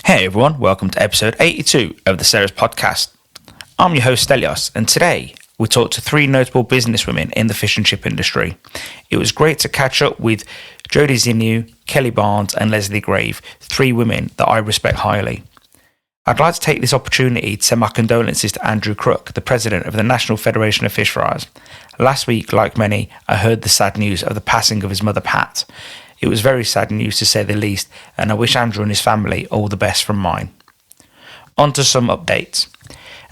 Hey everyone, welcome to episode 82 of the Sarah's podcast. I'm your host Stelios, and today we talked to three notable businesswomen in the fish and chip industry. It was great to catch up with Jodie Zeniou, Kelly Barnes and Lesley Grave, three women that I respect highly. I'd like to take this opportunity to send my condolences to Andrew Crook, the president of the National Federation of Fish Fryers. Last week, like many, I heard the sad news of the passing of his mother Pat. It was very sad news to say the least, and I wish Andrew and his family all the best from mine. On to some updates.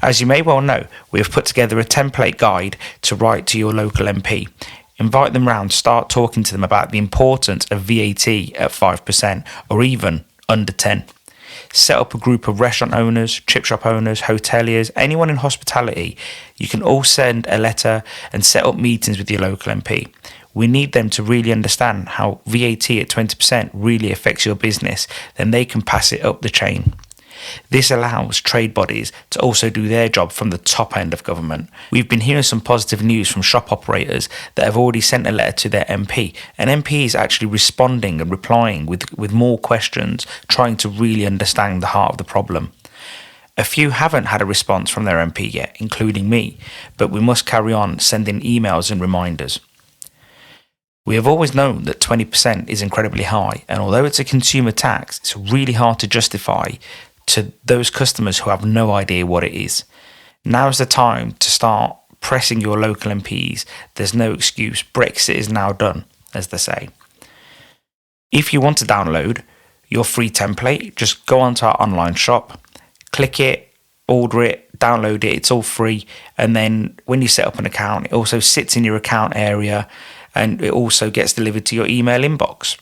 As you may well know, we have put together a template guide to write to your local MP. Invite them round, start talking to them about the importance of VAT at 5% or even under 10. Set up a group of restaurant owners, chip shop owners, hoteliers, anyone in hospitality. You can all send a letter and set up meetings with your local MP. We need them to really understand how VAT at 20% really affects your business, then they can pass it up the chain. This allows trade bodies to also do their job from the top end of government. We've been hearing some positive news from shop operators that have already sent a letter to their MP, and MP is actually responding and replying with more questions, trying to really understand the heart of the problem. A few haven't had a response from their MP yet, including me, but we must carry on sending emails and reminders. We have always known that 20% is incredibly high, and although it's a consumer tax, it's really hard to justify to those customers who have no idea what it is. Now is the time to start pressing your local MPs. There's no excuse. Brexit is now done, as they say. If you want to download your free template, just go onto our online shop, click it, order it, download it. It's all free. And then when you set up an account, it also sits in your account area, and it also gets delivered to your email inbox.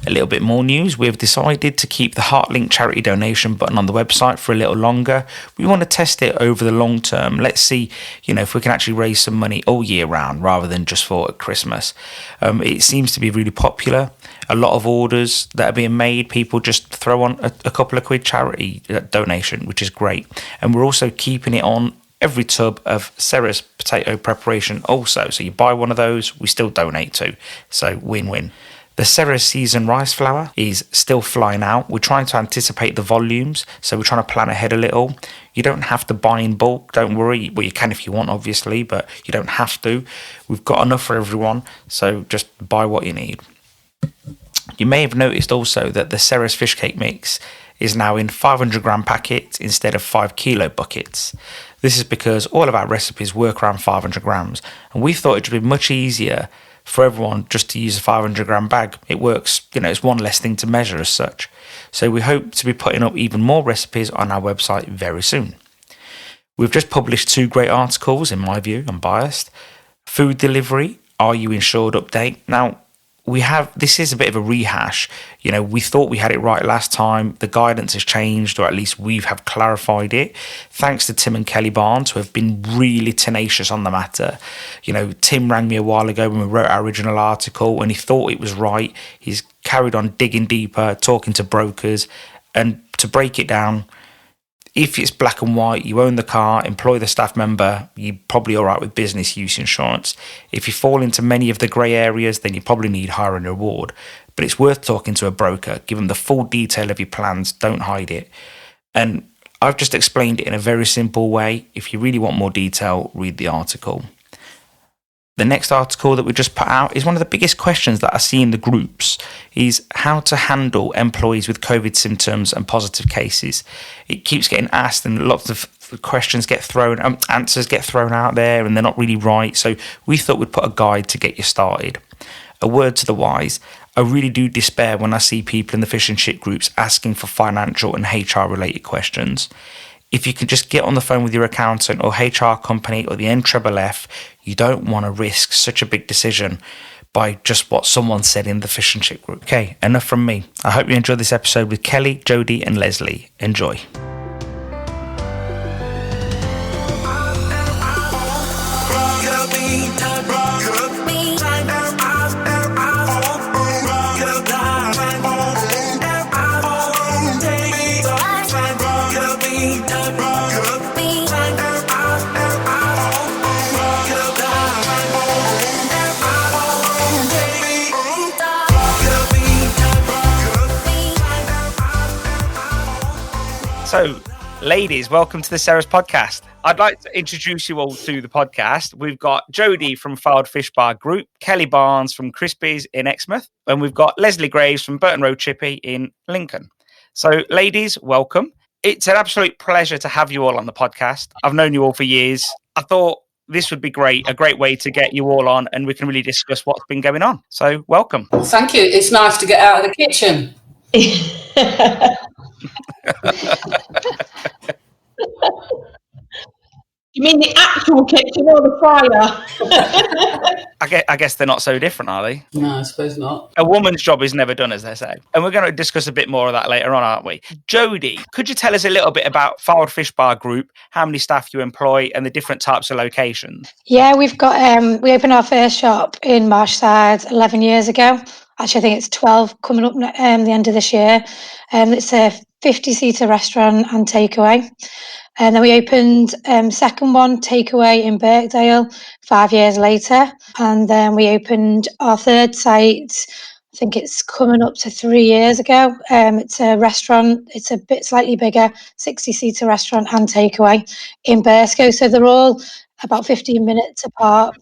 A little bit more news. We have decided to keep the HeartLink charity donation button on the website for a little longer. We want to test it over the long term. Let's see, if we can actually raise some money all year round rather than just for Christmas. It seems to be really popular. A lot of orders that are being made, people just throw on a couple of quid charity donation, which is great. And we're also keeping it on every tub of Sarah's potato preparation also. So you buy one of those, we still donate to. So win-win. The Sarah's season rice flour is still flying out. We're trying to anticipate the volumes, so we're trying to plan ahead a little. You don't have to buy in bulk, don't worry. Well, you can if you want, obviously, but you don't have to. We've got enough for everyone, so just buy what you need. You may have noticed also that the Sarah's fish cake mix is now in 500 gram packets instead of 5 kilo buckets. This is because all of our recipes work around 500 grams, and we thought it would be much easier for everyone just to use a 500 gram bag. It works, it's one less thing to measure as such. So we hope to be putting up even more recipes on our website very soon. We've just published 2 great articles, in my view, I'm biased. Food delivery, are you insured update? Now, this is a bit of a rehash. We thought we had it right last time. The guidance has changed, or at least we have clarified it. Thanks to Tim and Kelly Barnes, who have been really tenacious on the matter. Tim rang me a while ago when we wrote our original article, and he thought it was right. He's carried on digging deeper, talking to brokers, and to break it down, if it's black and white, you own the car, employ the staff member, you're probably all right with business use insurance. If you fall into many of the grey areas, then you probably need hire and reward. But it's worth talking to a broker. Give them the full detail of your plans. Don't hide it. And I've just explained it in a very simple way. If you really want more detail, read the article. The next article that we just put out is one of the biggest questions that I see in the groups is how to handle employees with COVID symptoms and positive cases. It keeps getting asked and lots of answers get thrown out there and they're not really right. So we thought we'd put a guide to get you started. A word to the wise, I really do despair when I see people in the fish and chip groups asking for financial and HR related questions. If you can just get on the phone with your accountant or HR company or the NFFF, you don't want to risk such a big decision by just what someone said in the fish and chip group. Okay, enough from me. I hope you enjoyed this episode with Kelly, Jodie and Lesley. Enjoy. So, ladies, welcome to the Sarah's podcast. I'd like to introduce you all to the podcast. We've got Jodie from Filed Fish Bar Group, Kelly Barnes from Crispies in Exmouth, and we've got Lesley Graves from Burton Road Chippy in Lincoln. So, ladies, welcome. It's an absolute pleasure to have you all on the podcast. I've known you all for years. I thought this would be a great way to get you all on, and we can really discuss what's been going on. So, welcome. Well, thank you. It's nice to get out of the kitchen. You mean the actual kitchen or the fryer? I guess they're not so different, are they? No, I suppose not. A woman's job is never done, as they say. And we're going to discuss a bit more of that later on, aren't we? Jodie, could you tell us a little bit about Filed Fish Bar Group, how many staff you employ, and the different types of locations? Yeah, we've got we opened our first shop in Marshside 11 years ago. Actually, I think it's 12 coming up the end of this year. It's a 50-seater restaurant and takeaway. And then we opened second one, takeaway in Birkdale, 5 years later. And then we opened our third site, I think it's coming up to 3 years ago. It's a restaurant, it's a bit slightly bigger, 60-seater restaurant and takeaway in Burscough. So they're all about 15 minutes apart.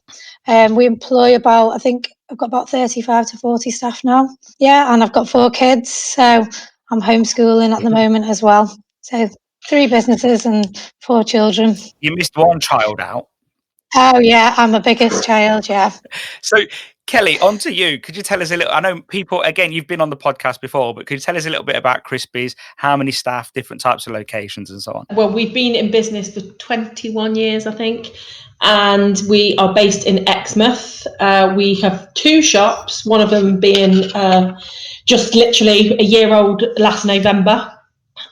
We employ I think I've got about 35 to 40 staff now. Yeah, and I've got 4 kids, so I'm homeschooling at the moment as well. So 3 businesses and 4 children. You missed one child out. Oh, yeah, I'm the biggest child, yeah. So, Kelly, on to you. Could you tell us a little, I know people, again, you've been on the podcast before, but could you tell us a little bit about Crispies, how many staff, different types of locations and so on? Well, we've been in business for 21 years, I think, and we are based in Exmouth. We have 2 shops, one of them being just literally a year old last November.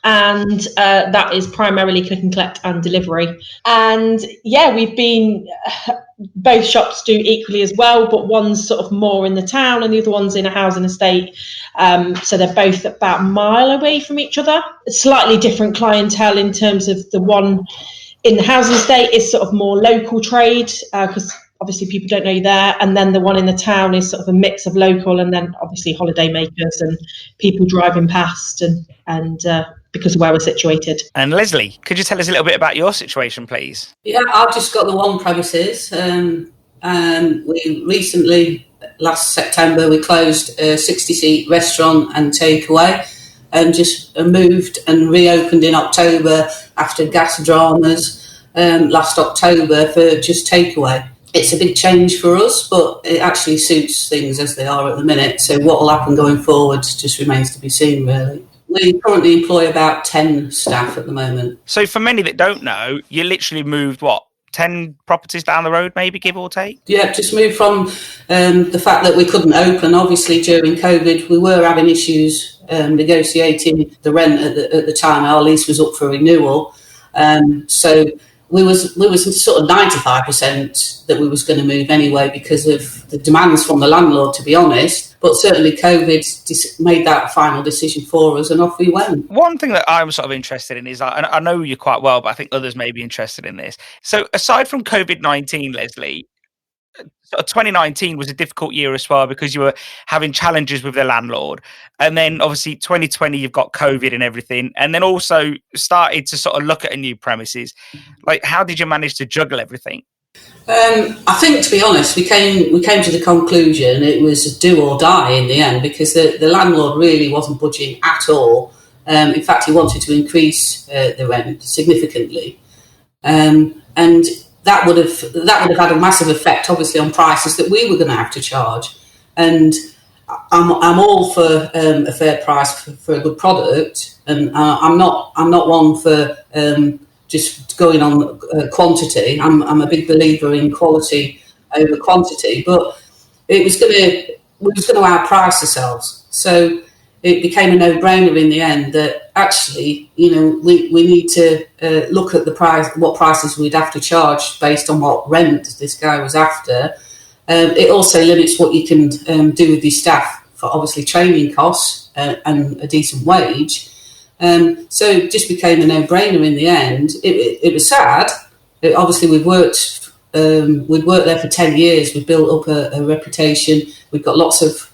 And that is primarily click and collect and delivery. And yeah, we've been, both shops do equally as well, but one's sort of more in the town and the other one's in a housing estate. So they're both about a mile away from each other. Slightly different clientele in terms of the one in the housing estate is sort of more local trade, because obviously people don't know you're there. And then the one in the town is sort of a mix of local and then obviously holiday makers and people driving past and because of where we're situated. And Lesley, could you tell us a little bit about your situation, please? Yeah, I've just got the one premises. We recently, last September, we closed a 60-seat restaurant and takeaway and just moved and reopened in October after gas dramas last October for just takeaway. It's a big change for us, but it actually suits things as they are at the minute. So what will happen going forward just remains to be seen, really. We currently employ about 10 staff at the moment. So for many that don't know, you literally moved, 10 properties down the road, maybe, give or take? Yeah, just moved from the fact that we couldn't open. Obviously, during COVID, we were having issues negotiating the rent at the time. Our lease was up for renewal. So we was sort of 95% that we was going to move anyway because of the demands from the landlord, to be honest. But certainly COVID made that final decision for us and off we went. One thing that I'm sort of interested in is, I know you quite well, but I think others may be interested in this. So aside from COVID-19, Lesley, 2019 was a difficult year as well because you were having challenges with the landlord. And then obviously 2020, you've got COVID and everything. And then also started to sort of look at a new premises. Like, how did you manage to juggle everything? I think, to be honest, we came to the conclusion it was do or die in the end because the landlord really wasn't budging at all. In fact, he wanted to increase the rent significantly. And that would have had a massive effect, obviously, on prices that we were going to have to charge. And I'm all for a fair price for a good product, and I'm not one for just going on quantity. I'm a big believer in quality over quantity, but we was going to outprice ourselves. So it became a no-brainer in the end that actually, we need to look at the price, what prices we'd have to charge based on what rent this guy was after. It also limits what you can do with your staff for obviously training costs and a decent wage. So it just became a no-brainer in the end. It was sad. Obviously, we'd worked there for 10 years. We've built up a reputation. We've got lots of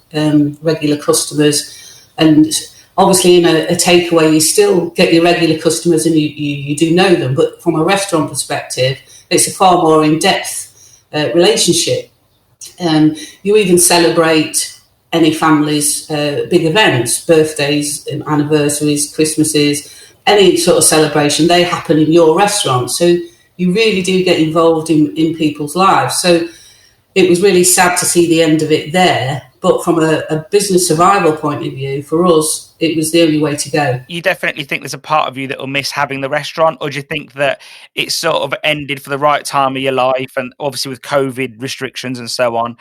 regular customers. And Obviously, in a takeaway, you still get your regular customers and you do know them. But from a restaurant perspective, it's a far more in-depth relationship. You even celebrate any family's big events, birthdays, anniversaries, Christmases, any sort of celebration, they happen in your restaurant. So you really do get involved in people's lives. So it was really sad to see the end of it there. But from a business survival point of view, for us, it was the only way to go. You definitely think there's a part of you that will miss having the restaurant, or do you think that it sort of ended for the right time of your life, and obviously with COVID restrictions and so on,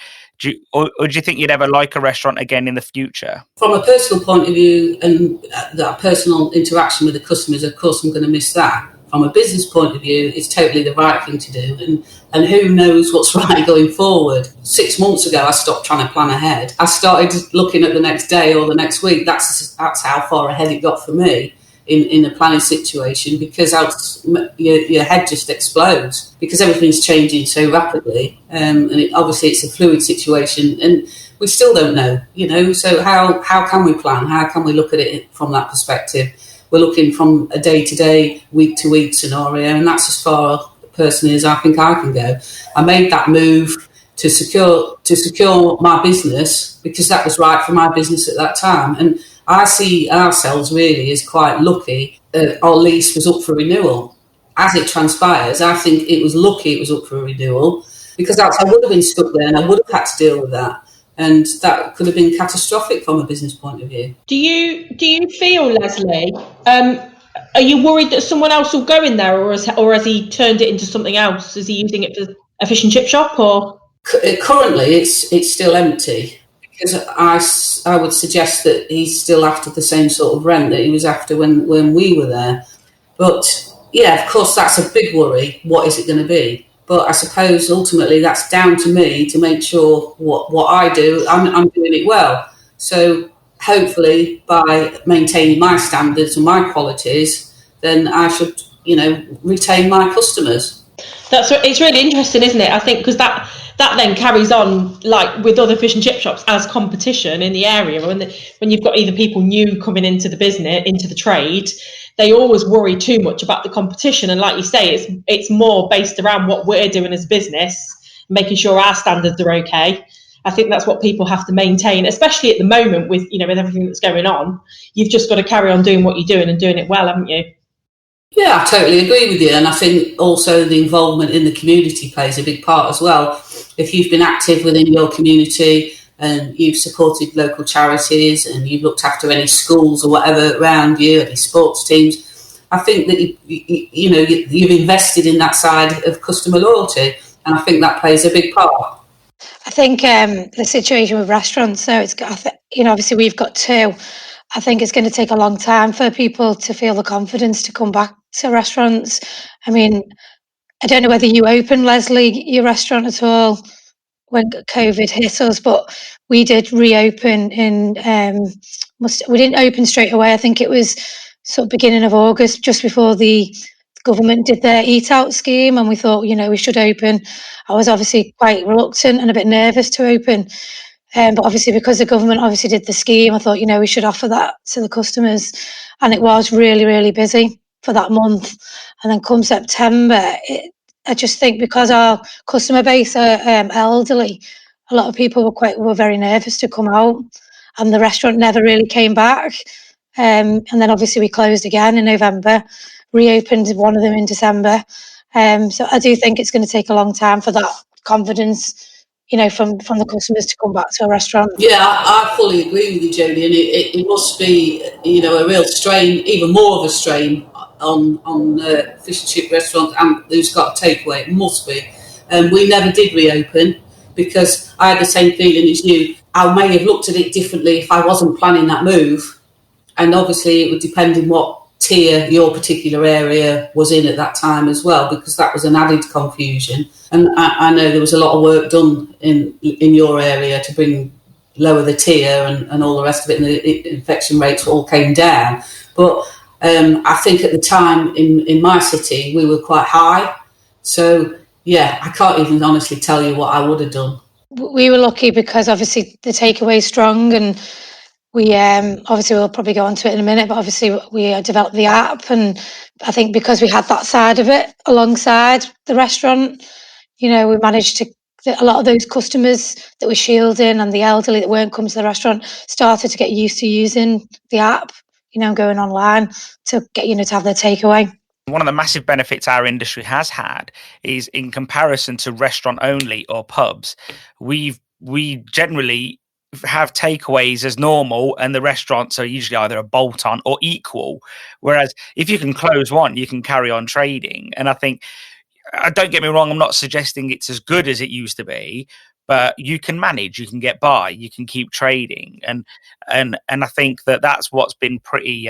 or do you think you'd ever like a restaurant again in the future? From a personal point of view and that personal interaction with the customers, of course, I'm going to miss that. From a business point of view, it's totally the right thing to do. And who knows what's right going forward. 6 months ago, I stopped trying to plan ahead. I started looking at the next day or the next week. That's how far ahead it got for me in a planning situation, because your head just explodes because everything's changing so rapidly. Obviously, it's a fluid situation and we still don't know, So how can we plan? How can we look at it from that perspective? We're looking from a day-to-day, week-to-week scenario, and that's as far personally as I think I can go. I made that move to secure my business because that was right for my business at that time. And I see ourselves really as quite lucky. Our lease was up for renewal. As it transpires, I think it was lucky it was up for renewal, because else I would have been stuck there and I would have had to deal with that. And that could have been catastrophic from a business point of view. Do you feel, Lesley, are you worried that someone else will go in there, or has he turned it into something else? Is he using it for a fish and chip shop? Or currently it's still empty, because I would suggest that he's still after the same sort of rent that he was after when we were there. But yeah, of course, that's a big worry. What is it going to be? But I suppose ultimately that's down to me to make sure what I do, I'm doing it well. So hopefully by maintaining my standards and my qualities, then I should, retain my customers. It's really interesting, isn't it? I think because that then carries on like with other fish and chip shops as competition in the area. When you've got either people new coming into the business, into the trade, they always worry too much about the competition. And like you say, it's more based around what we're doing as a business, making sure our standards are okay. I think that's what people have to maintain, especially at the moment with everything that's going on. You've just got to carry on doing what you're doing and doing it well, haven't you? Yeah, I totally agree with you. And I think also the involvement in the community plays a big part as well. If you've been active within your community and you've supported local charities and you've looked after any schools or whatever around you, any sports teams, I think that you've invested in that side of customer loyalty, and I think that plays a big part. I think the situation with restaurants, so it's obviously we've got two. I think it's going to take a long time for people to feel the confidence to come back to restaurants. I mean, I don't know whether you opened, Lesley, your restaurant at all when COVID hit us, but we did reopen we didn't open straight away. I think it was sort of beginning of August, just before the government did their eat out scheme, and we thought, we should open. I was obviously quite reluctant and a bit nervous to open. But obviously, because the government obviously did the scheme, I thought, we should offer that to the customers. And it was really, really busy for that month. And then come September, I just think because our customer base are elderly, a lot of people were very nervous to come out, and the restaurant never really came back. And then obviously we closed again in November, reopened one of them in December. So I do think it's going to take a long time for that confidence, from the customers to come back to a restaurant. Yeah, I fully agree with you, Jodie, and it must be, a real strain, even more of a strain on fish and chip restaurants and who's got a takeaway. It must be. We never did reopen because I had the same feeling as you. I may have looked at it differently if I wasn't planning that move, and obviously it would depend on what tier your particular area was in at that time as well, because that was an added confusion. And I know there was a lot of work done in your area to lower the tier and all the rest of it, and the infection rates all came down. But I think at the time in my city we were quite high. So yeah, I can't even honestly tell you what I would have done. We were lucky because obviously the takeaway is strong, and We obviously we'll probably go on to it in a minute, but obviously we developed the app, and I think because we had that side of it alongside the restaurant, we managed to. A lot of those customers that were shielding and the elderly that weren't coming to the restaurant started to get used to using the app, going online to get to have their takeaway. One of the massive benefits our industry has had is, in comparison to restaurant only or pubs, we generally have takeaways as normal, and the restaurants are usually either a bolt on or equal. Whereas if you can close one, you can carry on trading. And I think, don't get me wrong, I'm not suggesting it's as good as it used to be, but you can manage, you can get by, you can keep trading, and I think that's what's been pretty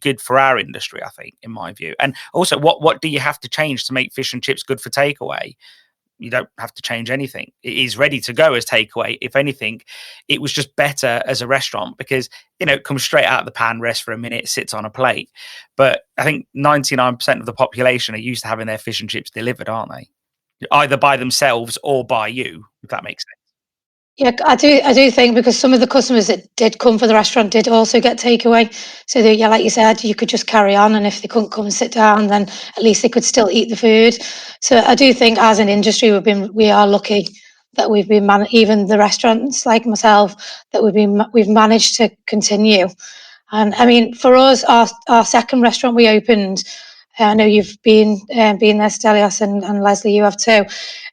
good for our industry, I think, in my view. And also, what do you have to change to make fish and chips good for takeaway? You don't have to change anything. It is ready to go as takeaway. If anything, it was just better as a restaurant because, it comes straight out of the pan, rests for a minute, sits on a plate. But I think 99% of the population are used to having their fish and chips delivered, aren't they? Either by themselves or by you, if that makes sense. Yeah, I do think, because some of the customers that did come for the restaurant did also get takeaway. So that, like you said, you could just carry on, and if they couldn't come and sit down, then at least they could still eat the food. So I do think, as an industry, we are lucky that we've been even the restaurants like myself, that we've managed to continue. And I mean, for us, our second restaurant we opened, I know you've been there, Stelios, and Lesley, you have too.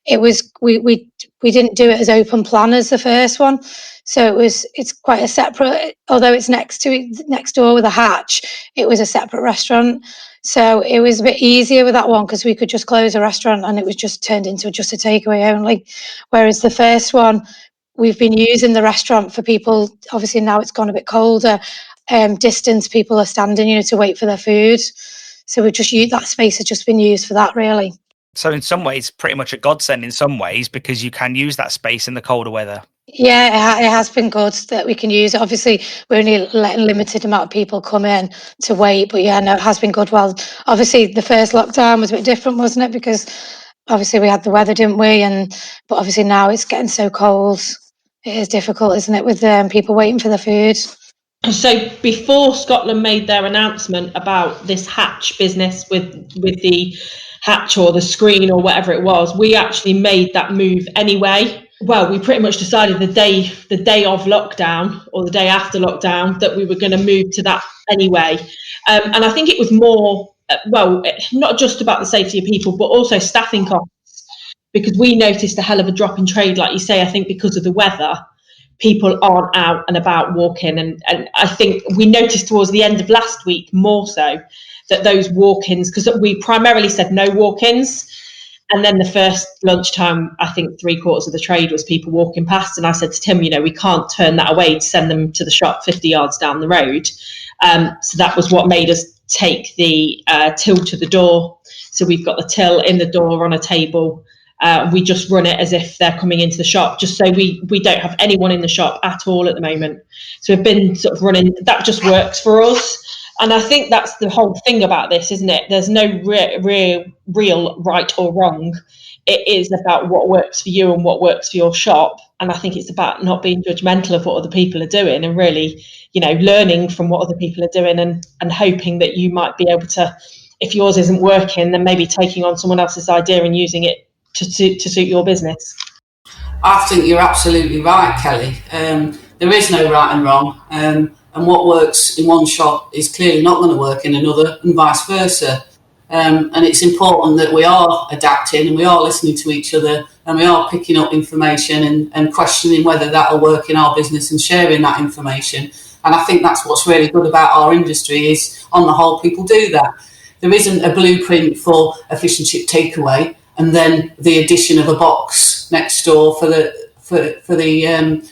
It was we didn't do it as open plan as the first one, so it's quite a separate. Although it's next door with a hatch, it was a separate restaurant. So it was a bit easier with that one because we could just close a restaurant and it was just turned into just a takeaway only. Whereas the first one, we've been using the restaurant for people. Obviously now it's gone a bit colder. Distance, people are standing, to wait for their food. So that space has just been used for that, really. So in some ways, pretty much a godsend in some ways, because you can use that space in the colder weather. Yeah, it has been good that we can use it. Obviously, we're only letting limited amount of people come in to wait. But yeah, no, it has been good. Well, obviously, the first lockdown was a bit different, wasn't it? Because obviously we had the weather, didn't we? But obviously now it's getting so cold. It is difficult, isn't it, with people waiting for the food. So before Scotland made their announcement about this hatch business with the hatch or the screen or whatever it was, we actually made that move anyway. Well, we pretty much decided the day of lockdown or the day after lockdown that we were going to move to that anyway. And I think it was more, not just about the safety of people, but also staffing costs, because we noticed a hell of a drop in trade, like you say, I think because of the weather. People aren't out and about walking. And I think we noticed towards the end of last week more so that those walk-ins, because we primarily said no walk-ins. And then the first lunchtime, I think 3/4 of the trade was people walking past. And I said to Tim, we can't turn that away to send them to the shop 50 yards down the road. So that was what made us take the till to the door. So we've got the till in the door on a table. We just run it as if they're coming into the shop, just so we don't have anyone in the shop at all at the moment. So we've been sort of running, that just works for us. And I think that's the whole thing about this, isn't it? There's no real right or wrong. It is about what works for you and what works for your shop. And I think it's about not being judgmental of what other people are doing and really, learning from what other people are doing and hoping that you might be able to, if yours isn't working, then maybe taking on someone else's idea and using it to suit your business. I think you're absolutely right, Kelly. There is no right and wrong, and what works in one shop is clearly not going to work in another, and vice versa. And it's important that we are adapting and we are listening to each other and we are picking up information and questioning whether that will work in our business and sharing that information. And I think that's what's really good about our industry is, on the whole, people do that. There isn't a blueprint for a fish and chip takeaway and then the addition of a box next door for the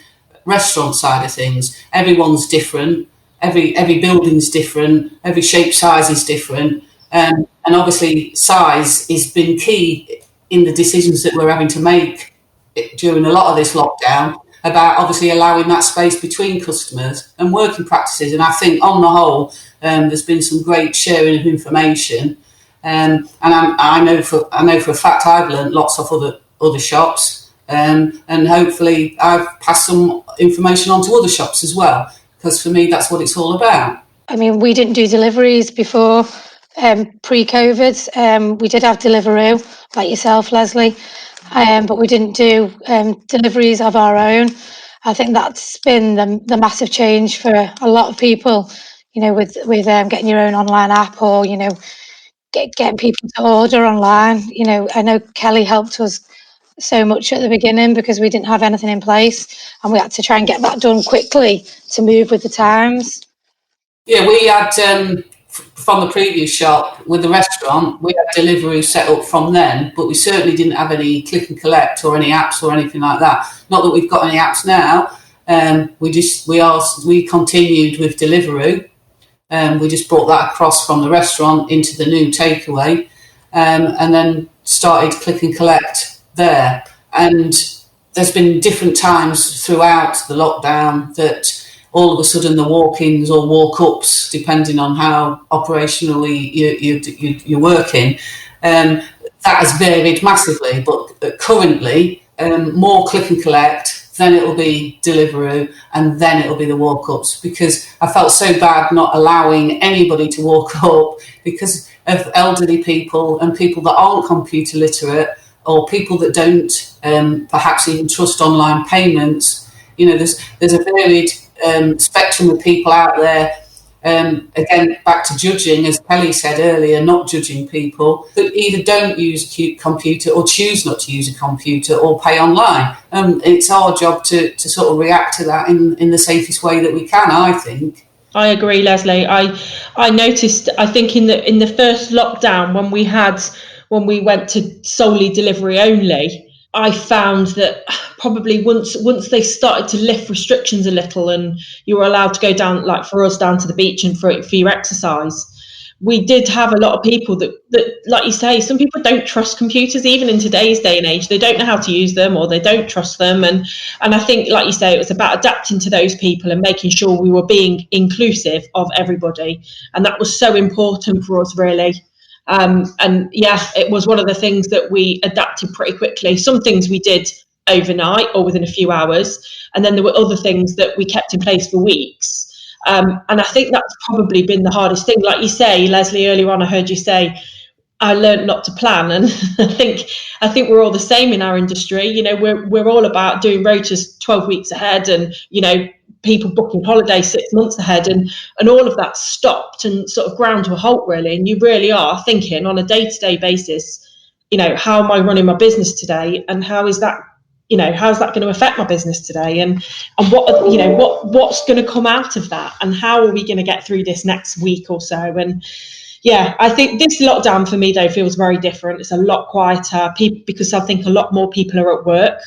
restaurant side of things. Everyone's different. Every building's different. Every shape, size is different. And obviously size has been key in the decisions that we're having to make during a lot of this lockdown about obviously allowing that space between customers and working practices. And I think on the whole, there's been some great sharing of information. And I know for a fact I've learned lots of other shops, and hopefully I've passed some information on to other shops as well. because for me, that's what it's all about. I mean, we didn't do deliveries before pre-COVID. We did have Deliveroo, like yourself, Lesley, but we didn't do deliveries of our own. I think that's been the massive change for a lot of people, you know, with getting your own online app, or, you know, getting people to order online. You know, I know Kelly helped us so much at the beginning because we didn't have anything in place, and we had to try and get that done quickly to move with the times. Yeah, we had, from the previous shop with the restaurant, we had delivery set up from then, but we certainly didn't have any click and collect or any apps or anything like that. Not that we've got any apps now. We continued with Deliveroo. We just brought that across from the restaurant into the new takeaway, and then started click and collect there. And there's been different times throughout the lockdown that all of a sudden the walk-ins or walk-ups, depending on how operationally you're working, that has varied massively. But currently, more click and collect, then it'll be Deliveroo, and then it'll be the walk-ups, because I felt so bad not allowing anybody to walk up because of elderly people and people that aren't computer literate, or people that don't perhaps even trust online payments. You know, there's a varied spectrum of people out there. Again, back to judging, as Kelly said earlier, not judging people that either don't use a computer or choose not to use a computer or pay online. It's our job to sort of react to that in the safest way that we can, I think. I agree, Lesley. I noticed, I think in the first lockdown when we went to solely delivery only, I found that probably once they started to lift restrictions a little and you were allowed to go down, like for us, down to the beach and for your exercise, we did have a lot of people that, like you say, some people don't trust computers, even in today's day and age. They don't know how to use them, or they don't trust them. And I think, like you say, it was about adapting to those people and making sure we were being inclusive of everybody. And that was so important for us, really. And yeah, it was one of the things that we adapted pretty quickly. Some things we did overnight or within a few hours, and then there were other things that we kept in place for weeks. And I think that's probably been the hardest thing. Like you say, Lesley, earlier on, I heard you say, I learned not to plan. And I think we're all the same in our industry. You know, we're all about doing rotas 12 weeks ahead, and, you know, people booking holidays 6 months ahead, and all of that stopped and sort of ground to a halt, really. And you really are thinking on a day-to-day basis, you know, how am I running my business today, and how's that going to affect my business today, and what, you know, what's going to come out of that, and how are we going to get through this next week or so. And yeah, I think this lockdown for me, though, feels very different. It's a lot quieter, because I think a lot more people are at work.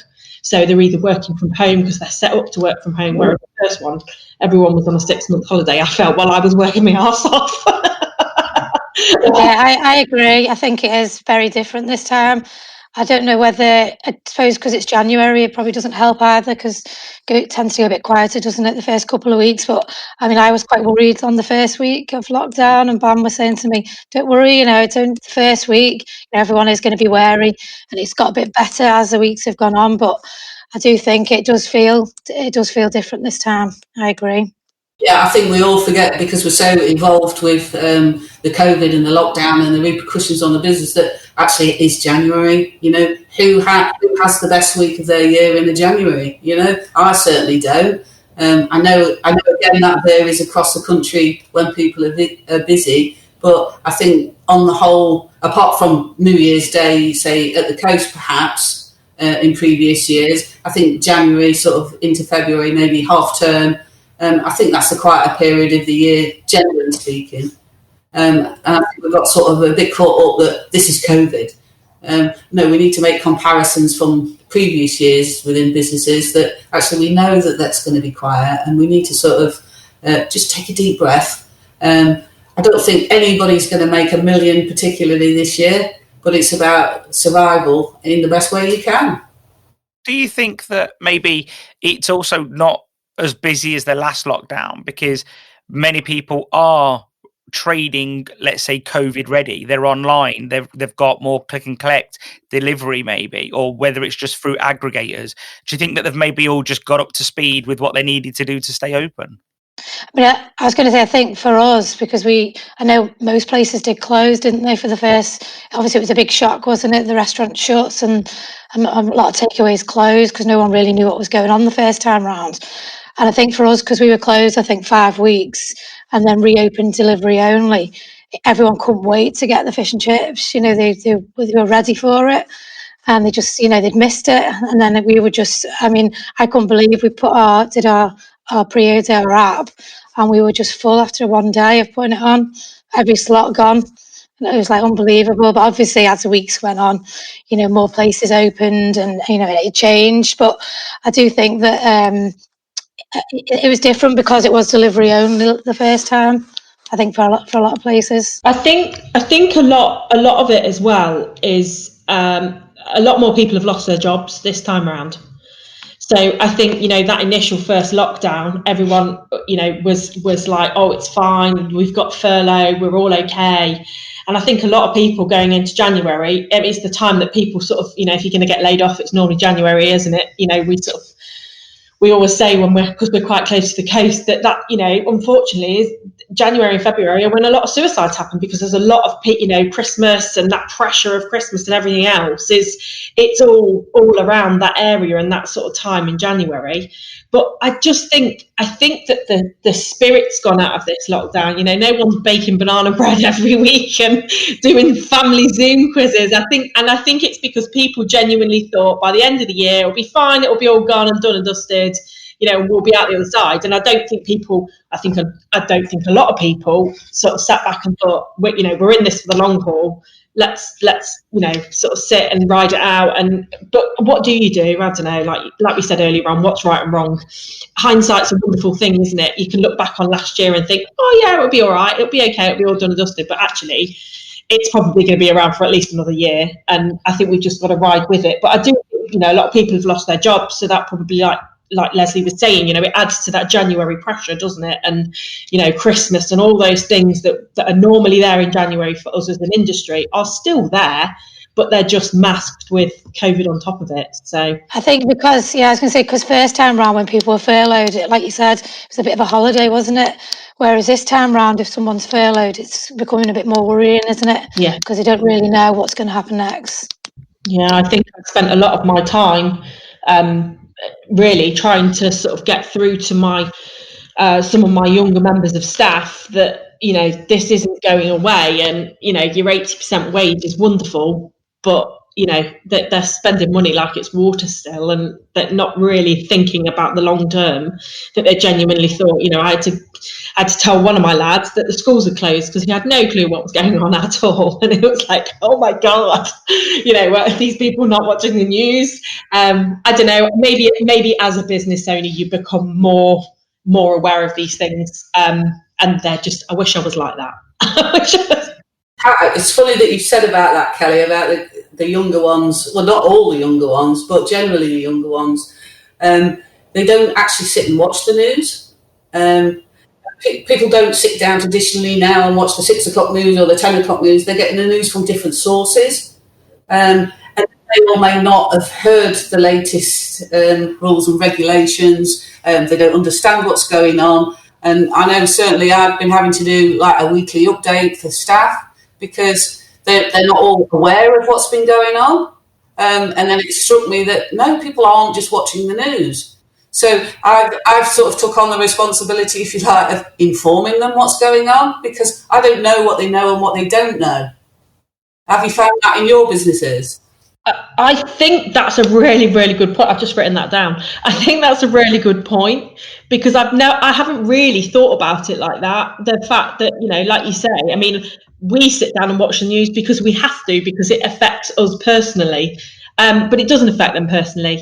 So they're either working from home because they're set up to work from home, whereas the first one, everyone was on a 6-month holiday, I felt, while I was working my arse off. Yeah, I agree. I think it is very different this time. I don't know whether, I suppose because it's January, it probably doesn't help either, because it tends to go a bit quieter, doesn't it, the first couple of weeks. But I mean, I was quite worried on the first week of lockdown, and Bam was saying to me, don't worry, you know, it's only the first week, you know, everyone is going to be wary, and it's got a bit better as the weeks have gone on. But I do think it does feel different this time. I agree. Yeah, I think we all forget, because we're so involved with the COVID and the lockdown and the repercussions on the business, that actually it is January. You know, who has the best week of their year in a January? You know, I certainly don't. I know again that varies across the country when people are busy, but I think on the whole, apart from New Year's Day, say at the coast perhaps, in previous years, I think January sort of into February, maybe half term, I think that's the quieter period of the year, generally speaking. And I think we've got sort of a bit caught up that this is COVID. No, we need to make comparisons from previous years within businesses, that actually we know that that's going to be quiet, and we need to sort of just take a deep breath. I don't think anybody's going to make a million particularly this year, but it's about survival in the best way you can. Do you think that maybe it's also not as busy as the last lockdown, because many people are trading, let's say, COVID ready? They're online, they've got more click and collect delivery maybe, or whether it's just through aggregators. Do you think that they've maybe all just got up to speed with what they needed to do to stay open? I was going to say, I think for us, because I know most places did close, didn't they, for the first, obviously it was a big shock, wasn't it? The restaurant shuts and a lot of takeaways closed because no one really knew what was going on the first time round. And I think for us, because we were closed, I think 5 weeks and then reopened delivery only, everyone couldn't wait to get the fish and chips. They were ready for it. And they just, they'd missed it. And then we were just, I couldn't believe we did our pre-order, our app, and we were just full after one day of putting it on, every slot gone. And it was like unbelievable. But obviously, as the weeks went on, more places opened and, it changed. But I do think that it was different because it was delivery only the first time. I think for a lot of places. I think a lot of it as well is a lot more people have lost their jobs this time around. So I think, that initial first lockdown, everyone, was like, oh, it's fine. We've got furlough. We're all okay. And I think a lot of people going into January, it's the time that people sort of, if you're going to get laid off, it's normally January, isn't it? We always say because we're quite close to the coast that unfortunately is January and February are when a lot of suicides happen, because there's a lot of Christmas and that pressure of Christmas and everything else it's all around that area and that sort of time in January. But I think that the spirit's gone out of this lockdown. No one's baking banana bread every week and doing family Zoom quizzes. I think it's because people genuinely thought by the end of the year it'll be fine, it'll be all gone and done and dusted. We'll be out the other side. And I don't think a lot of people sort of sat back and thought, we're in this for the long haul. Let's sort of sit and ride it out. But what do you do? I don't know, like we said earlier on, what's right and wrong. Hindsight's a wonderful thing, isn't it? You can look back on last year and think, oh yeah, it'll be all right, it'll be okay, it'll be all done and dusted. But actually, it's probably going to be around for at least another year. And I think we've just got to ride with it. But I do think, a lot of people have lost their jobs, so that probably like Lesley was saying, it adds to that January pressure, doesn't it? And, Christmas and all those things that are normally there in January for us as an industry are still there, but they're just masked with COVID on top of it. So I think because first time round when people were furloughed, like you said, it was a bit of a holiday, wasn't it? Whereas this time round, if someone's furloughed, it's becoming a bit more worrying, isn't it? Yeah. Because you don't really know what's going to happen next. Yeah, I think I've spent a lot of my time really trying to sort of get through to my some of my younger members of staff that this isn't going away, and your 80% wage is wonderful, but that they're spending money like it's water still, and they're not really thinking about the long term. That they genuinely thought, I had to tell one of my lads that the schools are closed because he had no clue what was going on at all, and it was like, oh my god, are these people not watching the news? I don't know, maybe as a business owner you become more aware of these things, and they're just, I wish I was like that. It's funny that you said about that, Kelly, about the younger ones. Well, not all the younger ones, but generally the younger ones. They don't actually sit and watch the news. People don't sit down traditionally now and watch the 6 o'clock news or the 10 o'clock news. They're getting the news from different sources. And they may or may not have heard the latest rules and regulations. They don't understand what's going on. And I know certainly I've been having to do like a weekly update for staff because they're not all aware of what's been going on. And then it struck me that no, people aren't just watching the news. So I've sort of took on the responsibility, if you like, of informing them what's going on, because I don't know what they know and what they don't know. Have you found that in your businesses? I think that's a really, really good point. I've just written that down. I think that's a really good point, because I haven't really thought about it like that. The fact that, like you say, I mean, we sit down and watch the news because we have to, because it affects us personally. But it doesn't affect them personally.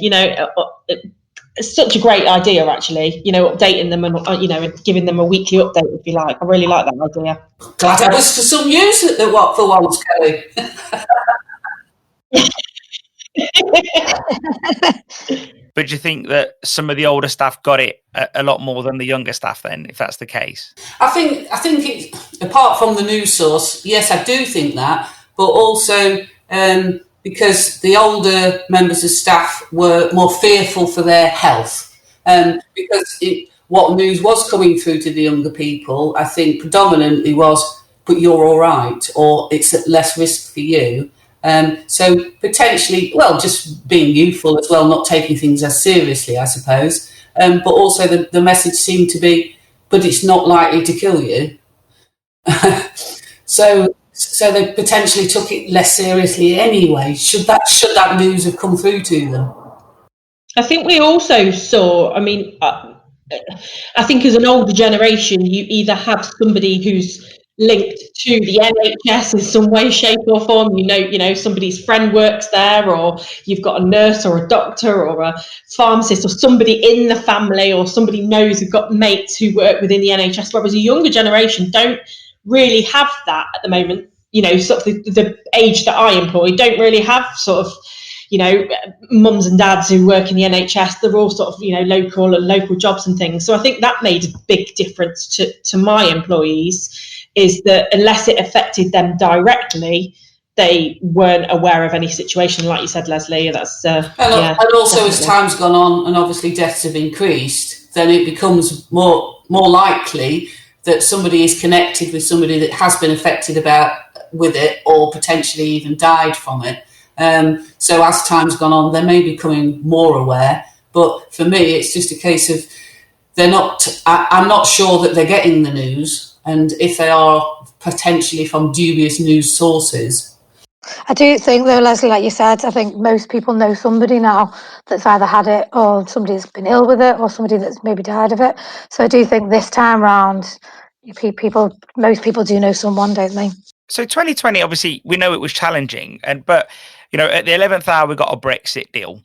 It's such a great idea, actually, updating them and, and giving them a weekly update, if you like. I really like that idea. Glad I was for some use for once, Kelly. But do you think that some of the older staff got it a lot more than the younger staff then, if that's the case? I think it, apart from the news source, yes, I do think that, but also because the older members of staff were more fearful for their health. Because what news was coming through to the younger people, I think predominantly was, but you're all right, or it's at less risk for you. So potentially, well, just being youthful as well, not taking things as seriously, I suppose. But also the message seemed to be, but it's not likely to kill you. So they potentially took it less seriously anyway. Should that news have come through to them? I think we also saw, I think as an older generation, you either have somebody who's linked to the NHS in some way, shape or form. You know, somebody's friend works there, or you've got a nurse or a doctor or a pharmacist or somebody in the family, or somebody knows who've got mates who work within the NHS. Whereas a younger generation don't really have that at the moment. You know, sort of the age that I employ don't really have sort of, you know, mums and dads who work in the NHS. They're all sort of, you know, local jobs and things. So I think that made a big difference to my employees, is that unless it affected them directly, they weren't aware of any situation. Like you said, Lesley, that's and also definitely. As time's gone on and obviously deaths have increased, then it becomes more likely that somebody is connected with somebody that has been affected with it, or potentially even died from it. So as time's gone on, they may be becoming more aware. But for me, it's just a case of I'm not sure that they're getting the news. And if they are, potentially from dubious news sources. I do think, though, Lesley, like you said, I think most people know somebody now that's either had it, or somebody's been ill with it, or somebody that's maybe died of it. So I do think this time round, most people do know someone, don't they? So 2020, obviously, we know it was challenging, but you know, at the 11th hour, we got a Brexit deal.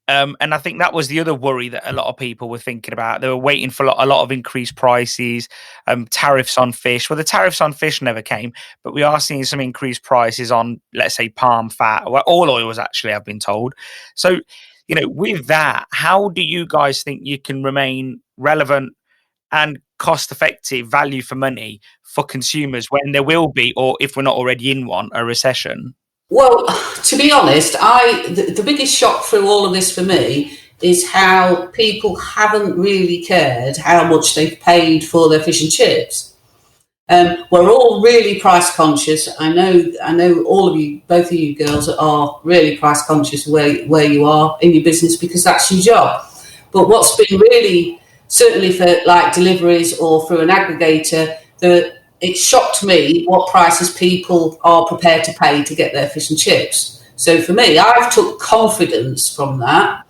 And I think that was the other worry that a lot of people were thinking about. They were waiting for a lot of increased prices, tariffs on fish. Well, the tariffs on fish never came, but we are seeing some increased prices on, let's say, palm fat, or all oils, actually, I've been told. So, you know, with that, how do you guys think you can remain relevant and cost-effective, value for money for consumers when there will be, or if we're not already in one, a recession? Well, to be honest, the biggest shock through all of this for me is how people haven't really cared how much they've paid for their fish and chips. We're all really price conscious. I know all of you, both of you girls, are really price conscious where you are in your business, because that's your job. But what's been really, certainly for like deliveries or through an aggregator, it shocked me what prices people are prepared to pay to get their fish and chips. So for me, I've took confidence from that,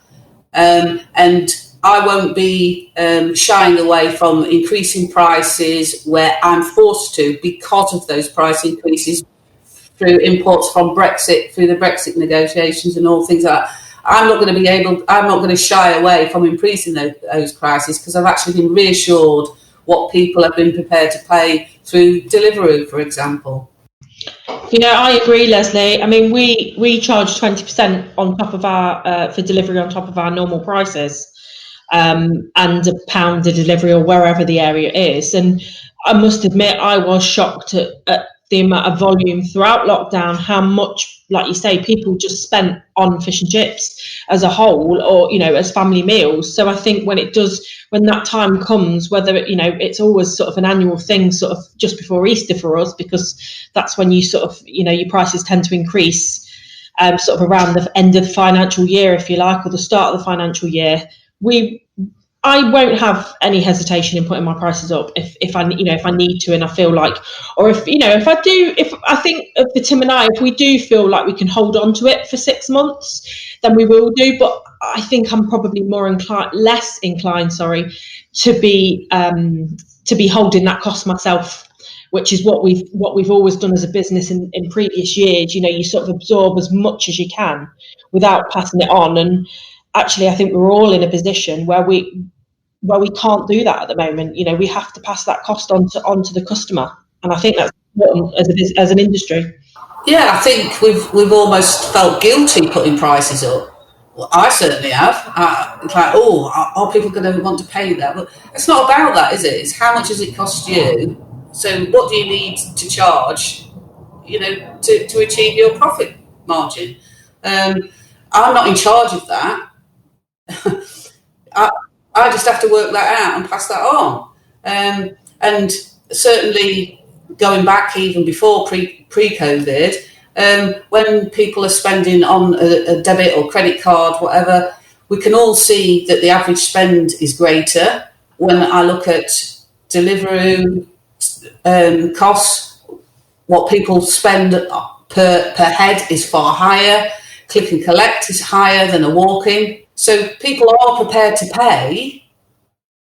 and I won't be shying away from increasing prices where I'm forced to, because of those price increases through imports from Brexit, through the Brexit negotiations and all things like that. I'm not going to shy away from increasing those prices, because I've actually been reassured what people have been prepared to pay through Deliveroo, for example. Yeah, I agree, Lesley. I mean, we charge 20% on top of our for delivery on top of our normal prices, and £1 a delivery or wherever the area is. And I must admit, I was shocked at the amount of volume throughout lockdown, how much, like you say, people just spent on fish and chips as a whole, or, you know, as family meals. So I think when that time comes, whether it's always sort of an annual thing, sort of just before Easter for us, because that's when you sort of, your prices tend to increase, sort of around the end of the financial year, if you like, or the start of the financial year. I won't have any hesitation in putting my prices up if I need to, and I feel like, or if I think for Tim and I, if we do feel like we can hold on to it for 6 months, then we will do. But I think I'm probably less inclined, to be holding that cost myself, which is what we've always done as a business in previous years. You sort of absorb as much as you can without passing it on. And actually, I think we're all in a position where we can't do that at the moment. We have to pass that cost onto the customer, and I think that's important as an industry. Yeah, I think we've almost felt guilty putting prices up. Well, I certainly have. It's like, are people going to want to pay that? But it's not about that, is it? It's how much does it cost you? So what do you need to charge, to achieve your profit margin? I'm not in charge of that. I just have to work that out and pass that on. And certainly going back even before pre-COVID, when people are spending on a debit or credit card, whatever, we can all see that the average spend is greater. When I look at Deliveroo costs, what people spend per head is far higher. Click and collect is higher than a walk-in. So people are prepared to pay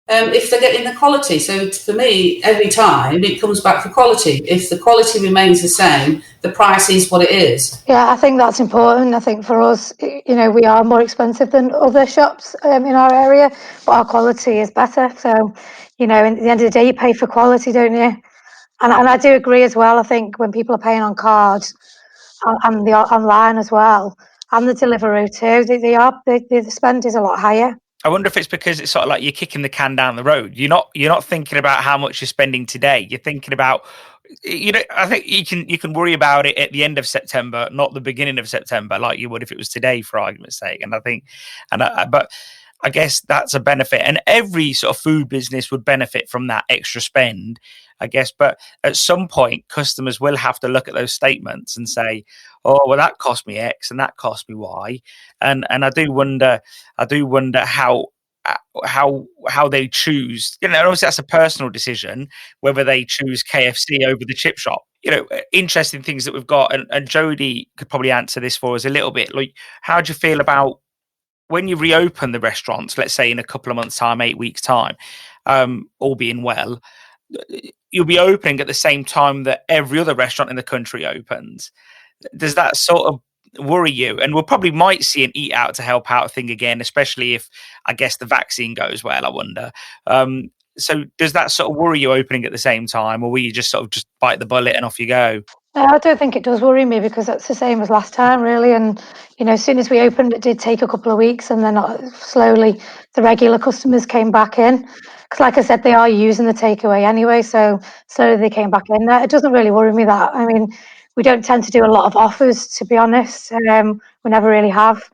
if they're getting the quality. So for me, every time it comes back for quality. If the quality remains the same, the price is what it is. Yeah, I think that's important. I think for us, we are more expensive than other shops in our area, but our quality is better. So, at the end of the day, you pay for quality, don't you? And I do agree as well. I think when people are paying on cards and the online as well, and the Deliveroo too, the spend is a lot higher. I wonder if it's because it's sort of like you're kicking the can down the road. You're not thinking about how much you're spending today. You're thinking about, I think you can worry about it at the end of September, not the beginning of September, like you would if it was today, for argument's sake. And I think, but I guess that's a benefit, and every sort of food business would benefit from that extra spend, I guess. But at some point, customers will have to look at those statements and say, "Oh, well, that cost me X and that cost me Y," and I do wonder how they choose. Obviously that's a personal decision whether they choose KFC over the chip shop. Interesting things that we've got, and Jodie could probably answer this for us a little bit. Like, how do you feel about when you reopen the restaurants, let's say in a couple of months' time, 8 weeks' time, all being well, you'll be opening at the same time that every other restaurant in the country opens. Does that sort of worry you? And we probably might see an eat out to help out thing again, especially if, I guess, the vaccine goes well, I wonder. So does that sort of worry you opening at the same time, or will you just sort of just bite the bullet and off you go? I don't think it does worry me, because that's the same as last time, really. And, as soon as we opened, it did take a couple of weeks, and then slowly the regular customers came back in. Because, like I said, they are using the takeaway anyway, so slowly they came back in there. It doesn't really worry me that. I mean, we don't tend to do a lot of offers, to be honest. We never really have.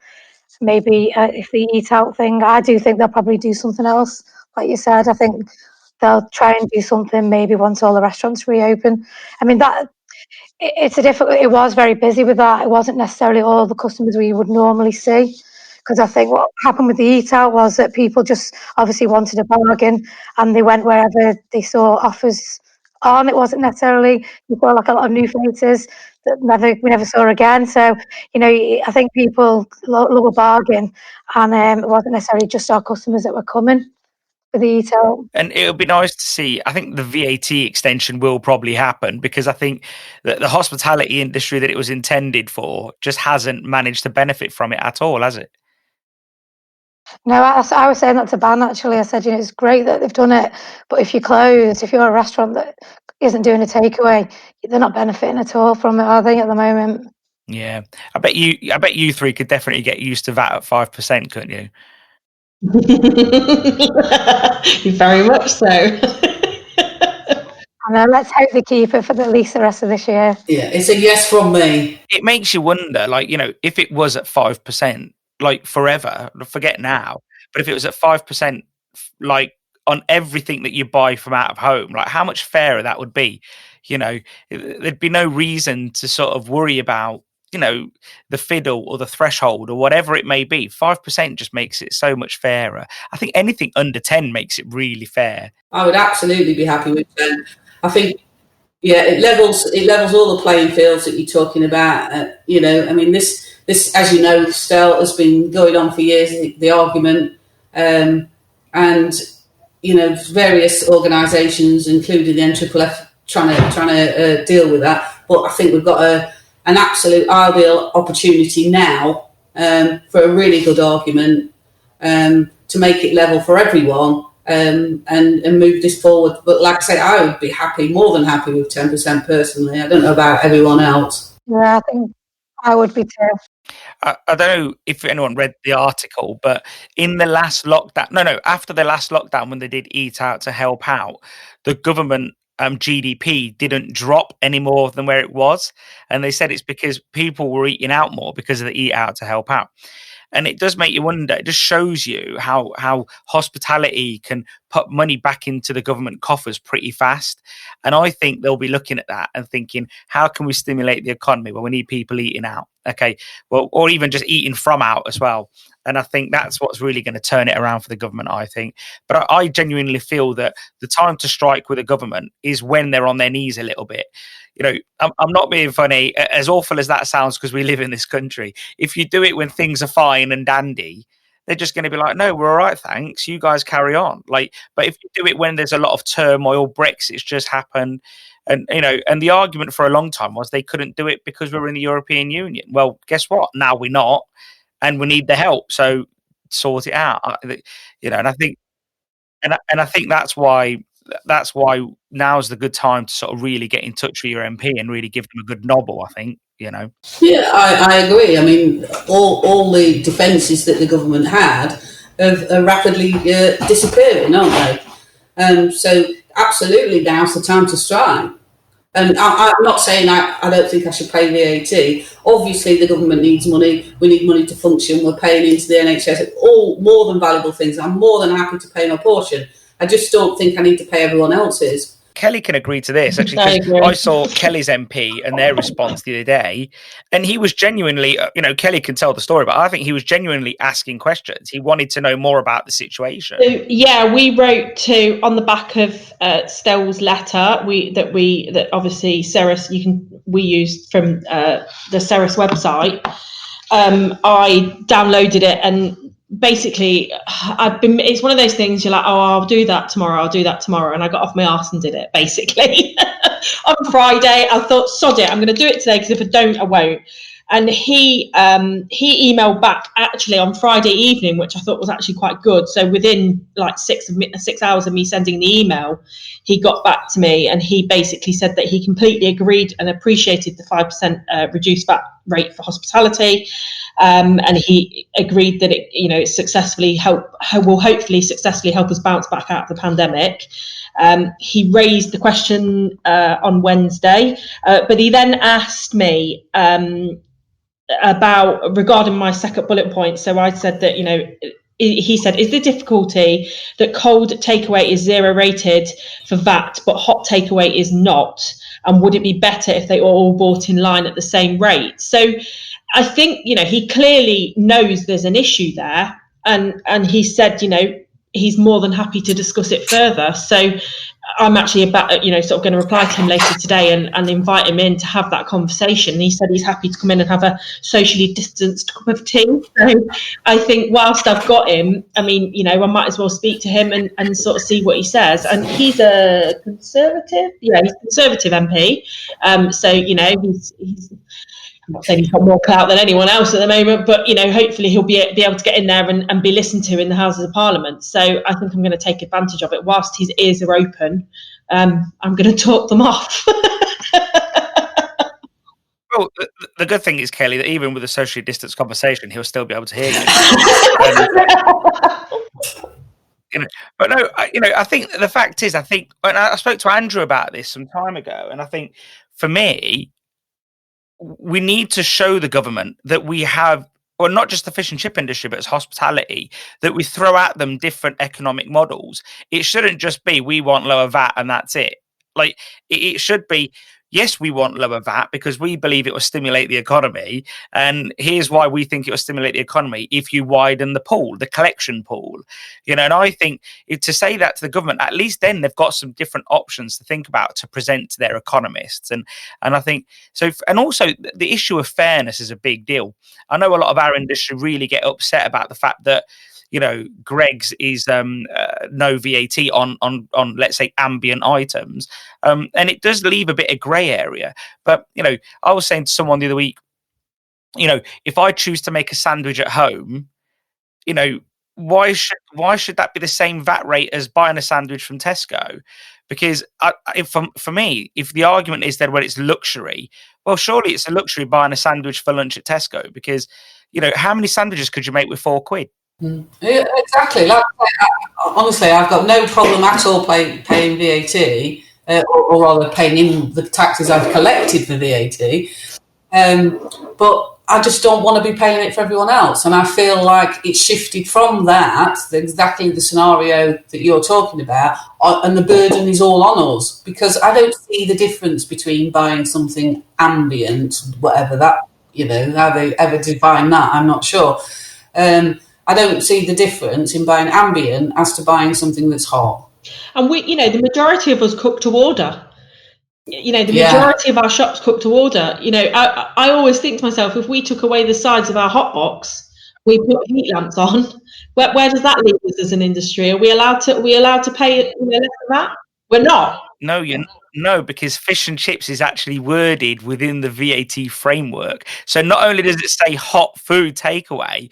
Maybe if the eat out thing, I do think they'll probably do something else. Like you said, I think they'll try and do something maybe once all the restaurants reopen. I mean, it was very busy with that. It wasn't necessarily all the customers we would normally see, because I think what happened with the eat out was that people just obviously wanted a bargain, and they went wherever they saw offers on. It wasn't necessarily, you saw like a lot of new faces that we never saw again. So, I think people love a bargain, and it wasn't necessarily just our customers that were coming for the eat out. And it would be nice to see. I think the VAT extension will probably happen, because I think that the hospitality industry that it was intended for just hasn't managed to benefit from it at all, has it? No, I was saying that to Ban, actually. I said, it's great that they've done it, but if you're a restaurant that isn't doing a takeaway, they're not benefiting at all from it, are they, at the moment? Yeah, I bet you three could definitely get used to that at 5%, couldn't you? Very much so. I know, let's hope they keep it for at least the rest of this year. Yeah, it's a yes from me. It makes you wonder, like, if it was at 5%, like forever, forget now, but if it was at 5%, like on everything that you buy from out of home, like how much fairer that would be. There'd be no reason to sort of worry about, the fiddle or the threshold or whatever it may be. 5% just makes it so much fairer. I think anything under 10 makes it really fair. I would absolutely be happy with 10. I think, it levels all the playing fields that you're talking about. I mean, this, as you know, Stel, has been going on for years, the argument, and various organisations, including the NFFF, trying to deal with that. But I think we've got an absolute ideal opportunity now for a really good argument to make it level for everyone. And move this forward. But like I say, I would be more than happy with 10% personally. I don't know about everyone else. Yeah, I think I would be too. I don't know if anyone read the article, but in the last lockdown, after the last lockdown, when they did eat out to help out, the government GDP didn't drop any more than where it was. And they said it's because people were eating out more because of the eat out to help out. And it does make you wonder. It just shows you how hospitality can put money back into the government coffers pretty fast. And I think they'll be looking at that and thinking, how can we stimulate the economy? Well, we need people eating out. Okay. Well, or even just eating from out as well. And I think that's what's really going to turn it around for the government, I think. But I genuinely feel that the time to strike with the government is when they're on their knees a little bit. I'm not being funny, as awful as that sounds, because we live in this country. If you do it when things are fine and dandy, they're just going to be like, no, we're all right, thanks. You guys carry on. But if you do it when there's a lot of turmoil, Brexit's just happened. And the argument for a long time was they couldn't do it because we're in the European Union. Well, guess what? Now we're not. And we need the help, so sort it out. And I think, and I think that's why now's the good time to sort of really get in touch with your MP and really give them a good nobble. I think. Yeah, I agree. I mean, all the defences that the government had are rapidly disappearing, aren't they? So absolutely, now's the time to strike. And I'm not saying I don't think I should pay VAT. Obviously, the government needs money. We need money to function. We're paying into the NHS. All more than valuable things. I'm more than happy to pay my portion. I just don't think I need to pay everyone else's. Kelly can agree to this, actually, because I saw Kelly's MP and their response the other day, and he was genuinely, Kelly can tell the story, but I think he was genuinely asking questions. He wanted to know more about the situation. So, yeah, we wrote on the back of Stell's letter that obviously Ceres we used from the Ceres website. I downloaded it and. Basically, it's one of those things you're like, oh, I'll do that tomorrow. And I got off my arse and did it, basically. On Friday, I thought, sod it, I'm going to do it today, because if I don't, I won't. And he emailed back actually on Friday evening, which I thought was actually quite good. So within like 6 hours of me sending the email, he got back to me, and he basically said that he completely agreed and appreciated the 5% reduced VAT rate for hospitality. And he agreed that it successfully will hopefully successfully help us bounce back out of the pandemic. He raised the question on Wednesday, but he then asked me regarding my second bullet point. So I said that, he said, is the difficulty that cold takeaway is 0 rated for VAT, but hot takeaway is not? And would it be better if they all bought in line at the same rate? So I think, he clearly knows there's an issue there. And he said, he's more than happy to discuss it further. So I'm actually sort of going to reply to him later today and invite him in to have that conversation. And he said he's happy to come in and have a socially distanced cup of tea. So I think whilst I've got him, I might as well speak to him and sort of see what he says. And he's a Conservative, he's a Conservative MP. So, he's I'm not saying he's got more clout than anyone else at the moment, but hopefully he'll be able to get in there and be listened to in the Houses of Parliament. So I think I'm going to take advantage of it. Whilst his ears are open, I'm going to talk them off. Well, the good thing is, Kelly, that even with a socially distanced conversation, he'll still be able to hear you. But no, I think the fact is, when I spoke to Andrew about this some time ago, and I think for me, we need to show the government that we have, or not just the fish and chip industry, but as hospitality, that we throw at them different economic models. It shouldn't just be, we want lower VAT and that's it. It should be, yes, we want lower VAT because we believe it will stimulate the economy. And here's why we think it will stimulate the economy if you widen the pool, the collection pool. And I think to say that to the government, at least then they've got some different options to think about to present to their economists. And I think so. And also the issue of fairness is a big deal. I know a lot of our industry really get upset about the fact that Greggs is no VAT on let's say ambient items, and it does leave a bit of grey area. But I was saying to someone the other week, if I choose to make a sandwich at home, why should that be the same VAT rate as buying a sandwich from Tesco? Because for me, if the argument is that it's luxury, well, surely it's a luxury buying a sandwich for lunch at Tesco, because how many sandwiches could you make with £4? Yeah, exactly. Honestly, I've got no problem at all paying VAT, or rather paying in the taxes I've collected for VAT. But I just don't want to be paying it for everyone else. And I feel like it's shifted from that, exactly the scenario that you're talking about, and the burden is all on us, because I don't see the difference between buying something ambient, whatever that, how they ever define that, I'm not sure. I don't see the difference in buying ambient as to buying something that's hot. And the majority of us cook to order. The majority of our shops cook to order. I always think to myself, if we took away the sides of our hot box, we put heat lamps on, where does that leave us as an industry? Are we allowed to pay less than that? We're not. No, because fish and chips is actually worded within the VAT framework. So not only does it say hot food takeaway,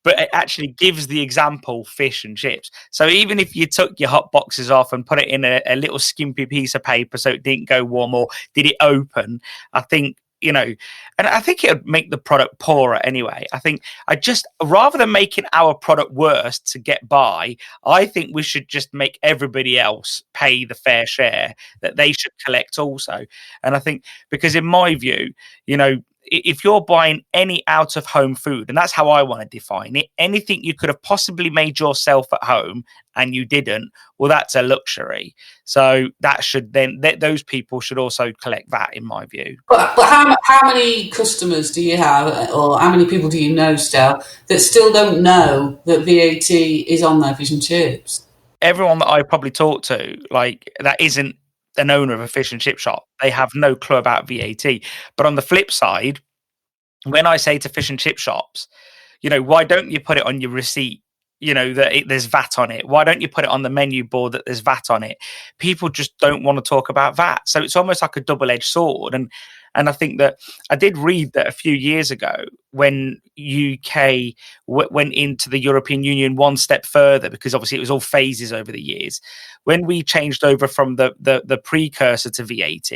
but it actually gives the example fish and chips. So even if you took your hot boxes off and put it in a little skimpy piece of paper so it didn't go warm, or did it open, I think, and I think it would make the product poorer anyway. I think rather than making our product worse to get by, I think we should just make everybody else pay the fair share that they should collect also. And I think, because in my view, if you're buying any out of home food, and that's how I want to define it, anything you could have possibly made yourself at home and you didn't, well, that's a luxury. So that should those people should also collect that, in my view. But how many customers do you have, or how many people do you know still that still don't know that VAT is on their fish and chips? Everyone that I probably talk to, that isn't an owner of a fish and chip shop, they have no clue about VAT. But on the flip side, when I say to fish and chip shops, why don't you put it on your receipt, that there's VAT on it? Why don't you put it on the menu board that there's VAT on it? People just don't want to talk about VAT. So it's almost like a double-edged sword. And I think that I did read that a few years ago, when UK went into the European Union one step further, because obviously it was all phases over the years, when we changed over from the precursor to VAT,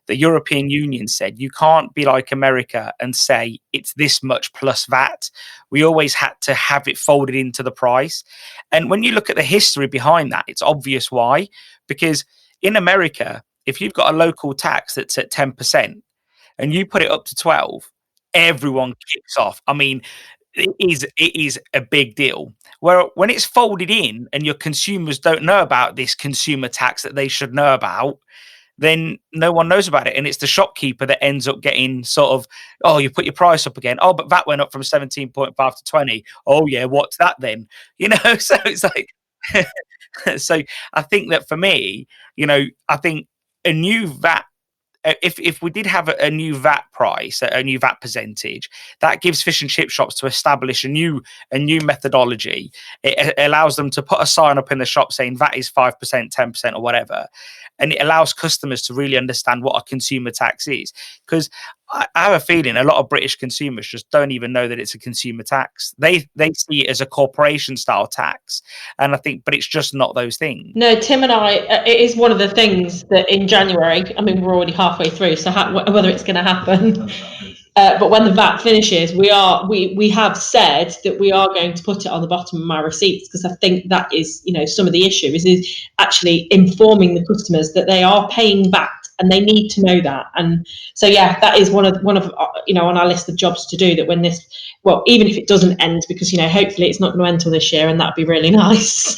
the European Union said you can't be like America and say it's this much plus VAT. We always had to have it folded into the price. And when you look at the history behind that, it's obvious why. Because in America, if you've got a local tax that's at 10%, and you put it up to 12, everyone kicks off. I mean, it is a big deal. Where when it's folded in and your consumers don't know about this consumer tax that they should know about, then no one knows about it. And it's the shopkeeper that ends up getting sort of, oh, you put your price up again. Oh, but VAT went up from 17.5 to 20. Oh, yeah, what's that then? So it's like, so I think that for me, I think a new VAT, if we did have a new VAT price, a new VAT percentage, that gives fish and chip shops to establish a new methodology. It allows them to put a sign up in the shop saying VAT is 5%, 10%, or whatever, and it allows customers to really understand what a consumer tax is. Because I have a feeling a lot of British consumers just don't even know that it's a consumer tax. They see it as a corporation style tax, and I think, but it's just not those things. No, Tim and I, it is one of the things that in January, I mean, we're already halfway through, so whether it's going to happen, but when the VAT finishes, we have said that we are going to put it on the bottom of my receipts, because I think that is, some of the issue is actually informing the customers that they are paying VAT, and they need to know that. And so, yeah, that is one of on our list of jobs to do, that when this, well, even if it doesn't end, because hopefully it's not going to end till this year, and that'd be really nice.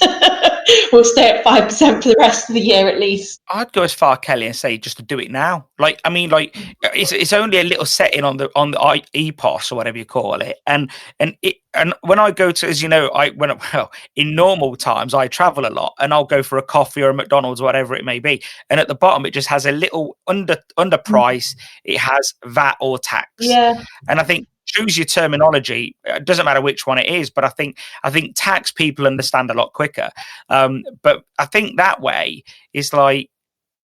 We'll stay at 5% for the rest of the year at least. I'd go as far, Kelly, and say just to do it now. It's only a little setting on the EPOS or whatever you call it, and when I go to, as in normal times I travel a lot, and I'll go for a coffee or a McDonald's or whatever it may be, and at the bottom it just has a little under price. It has VAT or tax. Yeah, and I think, choose your terminology. It doesn't matter which one it is, but I think tax people understand a lot quicker. But I think that way is like,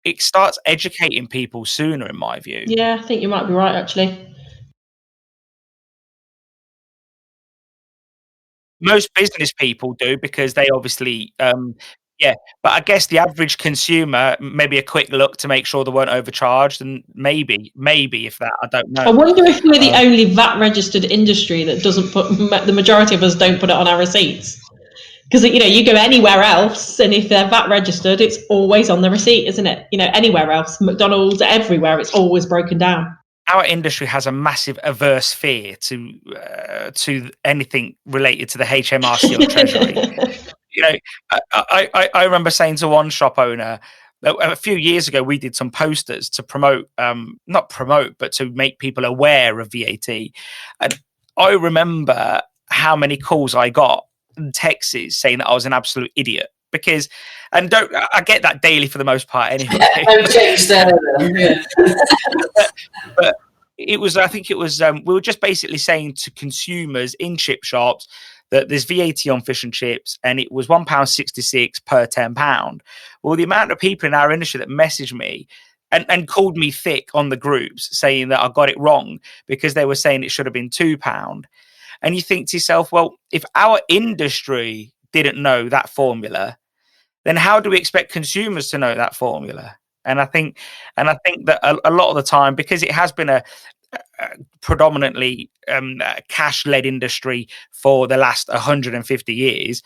it starts educating people sooner, in my view. Yeah, I think you might be right, actually. Most business people do, because they obviously, but I guess the average consumer, maybe a quick look to make sure they weren't overcharged, and maybe if that, I don't know. I wonder if we're the only VAT registered industry that doesn't put, the majority of us don't put it on our receipts. Because, you go anywhere else, and if they're VAT registered, it's always on the receipt, isn't it? Anywhere else, McDonald's, everywhere, it's always broken down. our industry has a massive averse fear to anything related to the HMRC or Treasury. You know, I remember saying to one shop owner a few years ago, we did some posters to promote, not promote, but to make people aware of VAT. And I remember how many calls I got and texts saying that I was an absolute idiot. Because, and I get that daily for the most part anyway. But it was, I think it was, we were just basically saying to consumers in chip shops that there's VAT on fish and chips, and it was £1.66 per £10. Well, the amount of people in our industry that messaged me and called me thick on the groups saying that I got it wrong because they were saying it should have been £2. And you think to yourself, well, if our industry didn't know that formula, then how do we expect consumers to know that formula? And I think that a lot of the time, because it has been a predominantly cash-led industry for the last 150 years,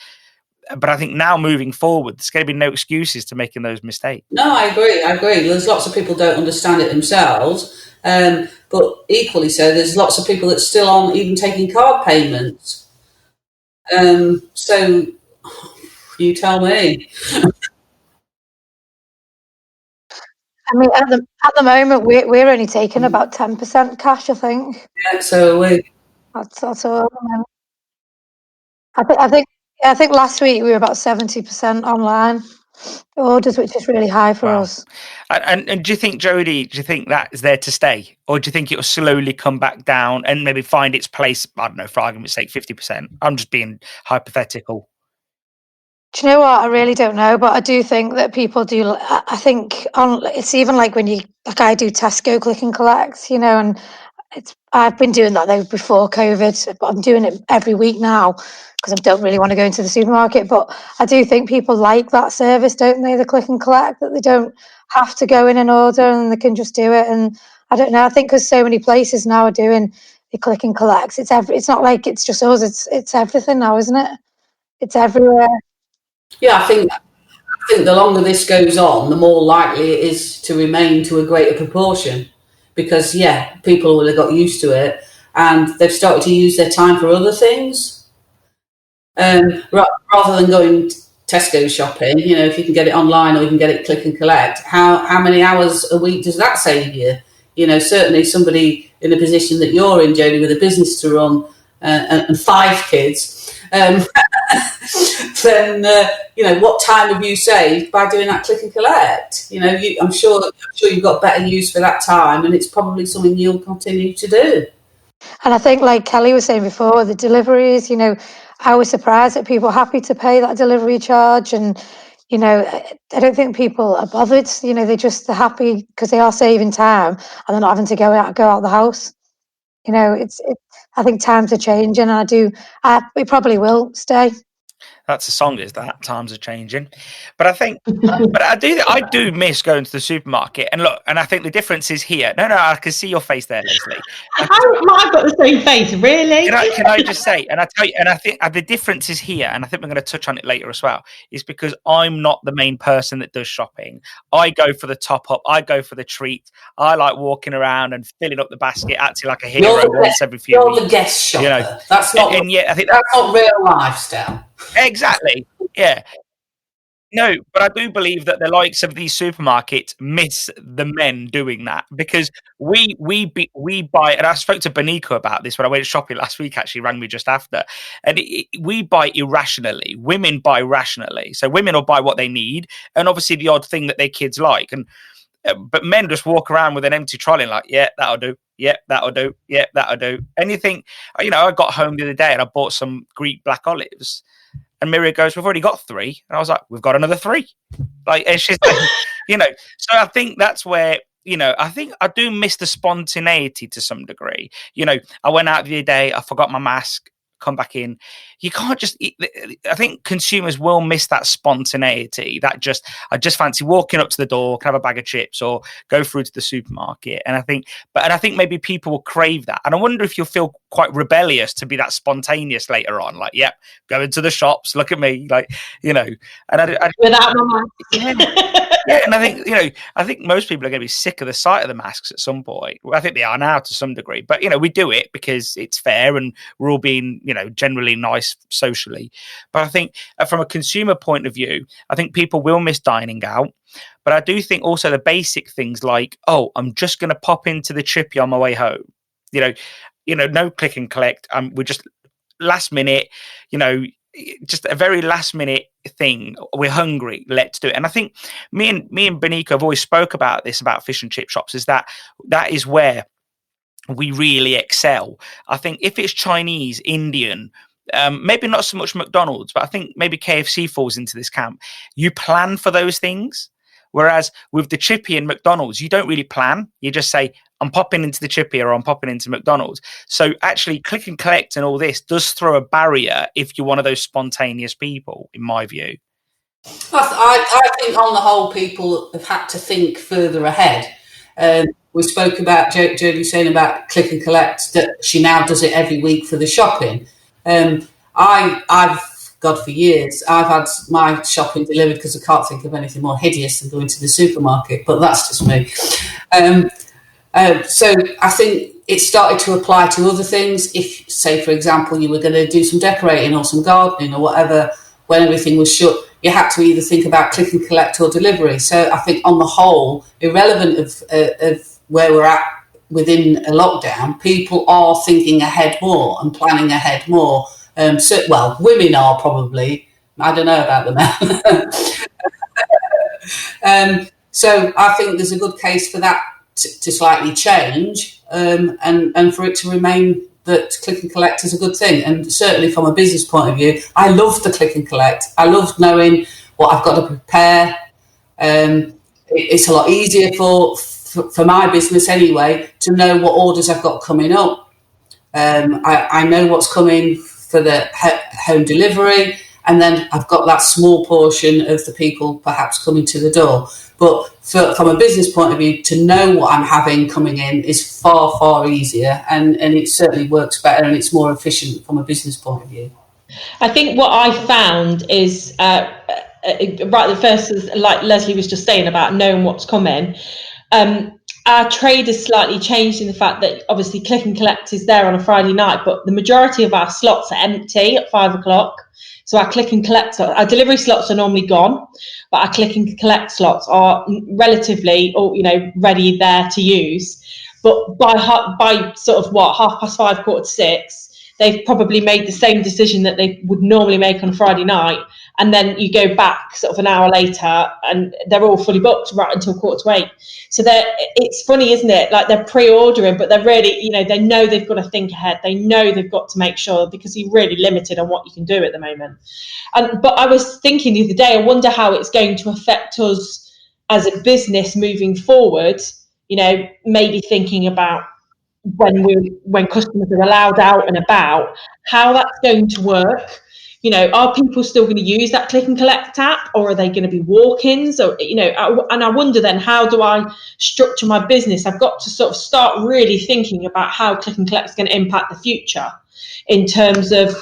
but I think now moving forward, there's going to be no excuses to making those mistakes. No, I agree. There's lots of people don't understand it themselves, but equally so, there's lots of people that still aren't even taking card payments. So you tell me. I mean, at the moment, we're only taking about 10% cash, I think. Yeah, so that's all. I think last week we were about 70% online orders, which is really high for us. And do you think, Jodie, that is there to stay, or do you think it will slowly come back down and maybe find its place? I don't know, for argument's sake, 50%. I'm just being hypothetical. Do you know what? I really don't know, but I do think that people do. I think it's even like when I do Tesco click and collect, and I've been doing that though before COVID, but I'm doing it every week now because I don't really want to go into the supermarket. But I do think people like that service, don't they? The click and collect, that they don't have to go in and order and they can just do it. And I don't know. I think because so many places now are doing the click and collects, it's not like it's just us. It's everything now, isn't it? It's everywhere. Yeah, I think the longer this goes on, the more likely it is to remain to a greater proportion, because people will have got used to it and they've started to use their time for other things, rather than going Tesco shopping. If you can get it online or you can get it click and collect, how many hours a week does that save you? Certainly somebody in a position that you're in, Jodie, with a business to run and 5 kids. Then what time have you saved by doing that click and collect? I'm sure you've got better use for that time, and it's probably something you'll continue to do. And I think, like Kelly was saying before, the deliveries, I was surprised that people are happy to pay that delivery charge, and I don't think people are bothered. They're happy because they are saving time and they're not having to go out the house. I think times are changing, and it probably will stay. That's a song, is that? Times are changing. But I think, I do miss going to the supermarket. And look, and I think the difference is here. No, I can see your face there, Lesley. I've got the same face, really. Can I just say, and I tell you, and I think the difference is here, and I think we're going to touch on it later as well, is because I'm not the main person that does shopping. I go for the top up. I go for the treat. I like walking around and filling up the basket, acting like a hero once every few weeks. You're the guest shopper. That's not. And yet, I think that's not real lifestyle. Exactly. Yeah. No, but I do believe that the likes of these supermarkets miss the men doing that, because we buy, and I spoke to Beniko about this when I went shopping last week. Actually, rang me just after, and we buy irrationally. Women buy rationally, so women will buy what they need, and obviously the odd thing that their kids like, and but men just walk around with an empty trolley and like, yeah, that'll do. Yeah, that'll do. Yeah, that'll do. And you think, I got home the other day and I bought some Greek black olives. And Miriam goes, we've already got 3. And I was like, we've got another 3. Like, it's just, so I think that's where, I think I do miss the spontaneity to some degree. I went out the other day, I forgot my mask, come back in. You can't just I think consumers will miss that spontaneity, I just fancy walking up to the door, can have a bag of chips or go through to the supermarket. And I think maybe people will crave that. And I wonder if you'll feel quite rebellious to be that spontaneous later on, like, yep, go into the shops, look at me, like, and I without my mask. Yeah, and I think most people are going to be sick of the sight of the masks at some point. I think they are now to some degree, but we do it because it's fair and we're all being generally nice socially. But I think from a consumer point of view, I think people will miss dining out. But I do think also the basic things like, oh, I'm just going to pop into the chippy on my way home. No click and collect. We're just last minute, just a very last minute thing. We're hungry, let's do it. And I think me and Benika have always spoke about this, about fish and chip shops, is that is where we really excel. I think if it's Chinese, Indian, maybe not so much McDonald's, but I think maybe KFC falls into this camp. You plan for those things. Whereas with the chippy and McDonald's, you don't really plan. You just say, I'm popping into the chippy or I'm popping into McDonald's. So actually click and collect and all this does throw a barrier if you're one of those spontaneous people, in my view. I think on the whole, people have had to think further ahead. We spoke about Jodie saying about click and collect, that she now does it every week for the shopping. God, for years, I've had my shopping delivered because I can't think of anything more hideous than going to the supermarket, but that's just me. So I think it started to apply to other things. If, say, for example, you were going to do some decorating or some gardening or whatever, when everything was shut, you had to either think about click and collect or delivery. So I think on the whole, irrelevant of where we're at within a lockdown, people are thinking ahead more and planning ahead more. Women are probably. I don't know about the men. So I think there's a good case for that to slightly change and for it to remain that click and collect is a good thing. And certainly from a business point of view, I love the click and collect. I love knowing what I've got to prepare. It's a lot easier for my business anyway to know what orders I've got coming up. I know what's coming for the home delivery, and then I've got that small portion of the people perhaps coming to the door. But from a business point of view, to know what I'm having coming in is far, far easier, and it certainly works better and it's more efficient from a business point of view. I think what I found is, the first is like Lesley was just saying about knowing what's coming. Our trade has slightly changed in the fact that obviously click and collect is there on a Friday night, but the majority of our slots are empty at 5 o'clock. So our click and collect, our delivery slots are normally gone, but our click and collect slots are relatively, ready there to use. But by sort of 5:30, 5:45, they've probably made the same decision that they would normally make on a Friday night. And then you go back sort of an hour later and they're all fully booked right until 7:45. So it's funny, isn't it? Like they're pre-ordering, but they're really, they know they've got to think ahead. They know they've got to make sure, because you're really limited on what you can do at the moment. But I was thinking the other day, I wonder how it's going to affect us as a business moving forward, maybe thinking about when customers are allowed out and about, how that's going to work. Are people still going to use that click and collect app, or are they going to be walk-ins? Or, and I wonder then, how do I structure my business? I've got to sort of start really thinking about how click and collect is going to impact the future in terms of,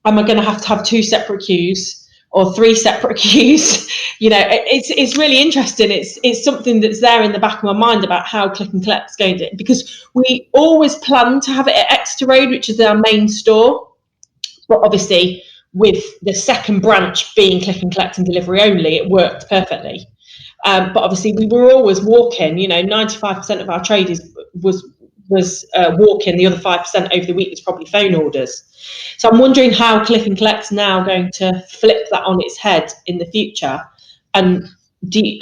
am I going to have 2 separate queues or 3 separate queues? It's really interesting. It's something that's there in the back of my mind about how click and collect is going to, because we always plan to have it at Exeter Road, which is our main store, but obviously with the second branch being click and collect and delivery only, it worked perfectly. But obviously we were always walking, 95% of our trade was walking. The other 5% over the week was probably phone orders. So I'm wondering how click and collect's now going to flip that on its head in the future. And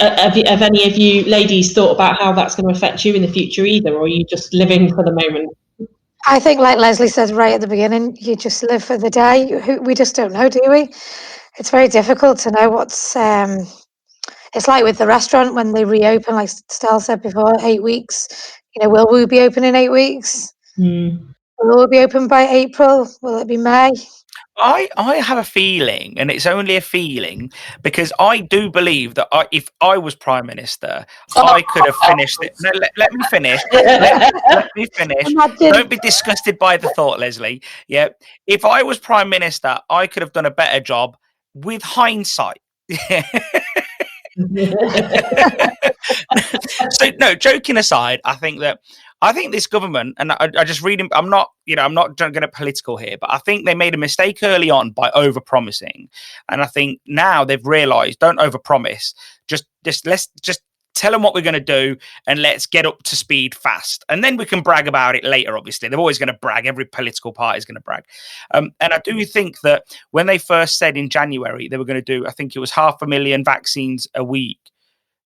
have any of you ladies thought about how that's going to affect you in the future either, or are you just living for the moment? I think, like Lesley said right at the beginning, you just live for the day. We just don't know, do we? It's very difficult to know what's... it's like with the restaurant when they reopen, like Stell said before, 8 weeks. Will we be open in 8 weeks? Will we be open by April? Will it be May? I have a feeling, and it's only a feeling, because I do believe that if I was Prime Minister, I could have finished it. No, let me finish. Let me finish. Don't be disgusted by the thought, Lesley. Yeah, if I was Prime Minister, I could have done a better job with hindsight. So no, joking aside, I think this government, and I just read, I'm not going to get political here, but I think they made a mistake early on by over-promising, and I think now they've realised, don't over-promise, let's tell them what we're going to do, and let's get up to speed fast, and then we can brag about it later. Obviously, they're always going to brag. Every political party is going to brag, and I do think that when they first said in January they were going to do, I think it was 500,000 vaccines a week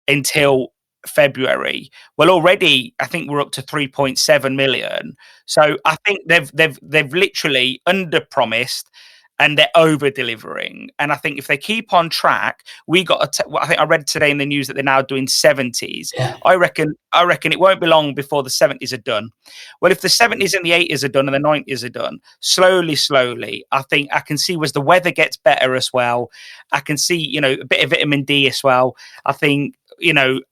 until February. Well, already I think we're up to 3.7 million. So I think they've literally under promised and they're over delivering. And I think if they keep on track, I think I read today in the news that they're now doing 70s. Yeah. I reckon it won't be long before the 70s are done. Well, if the 70s and the 80s are done and the 90s are done, slowly, I think I can see as the weather gets better as well. I can see, a bit of vitamin D as well. I think,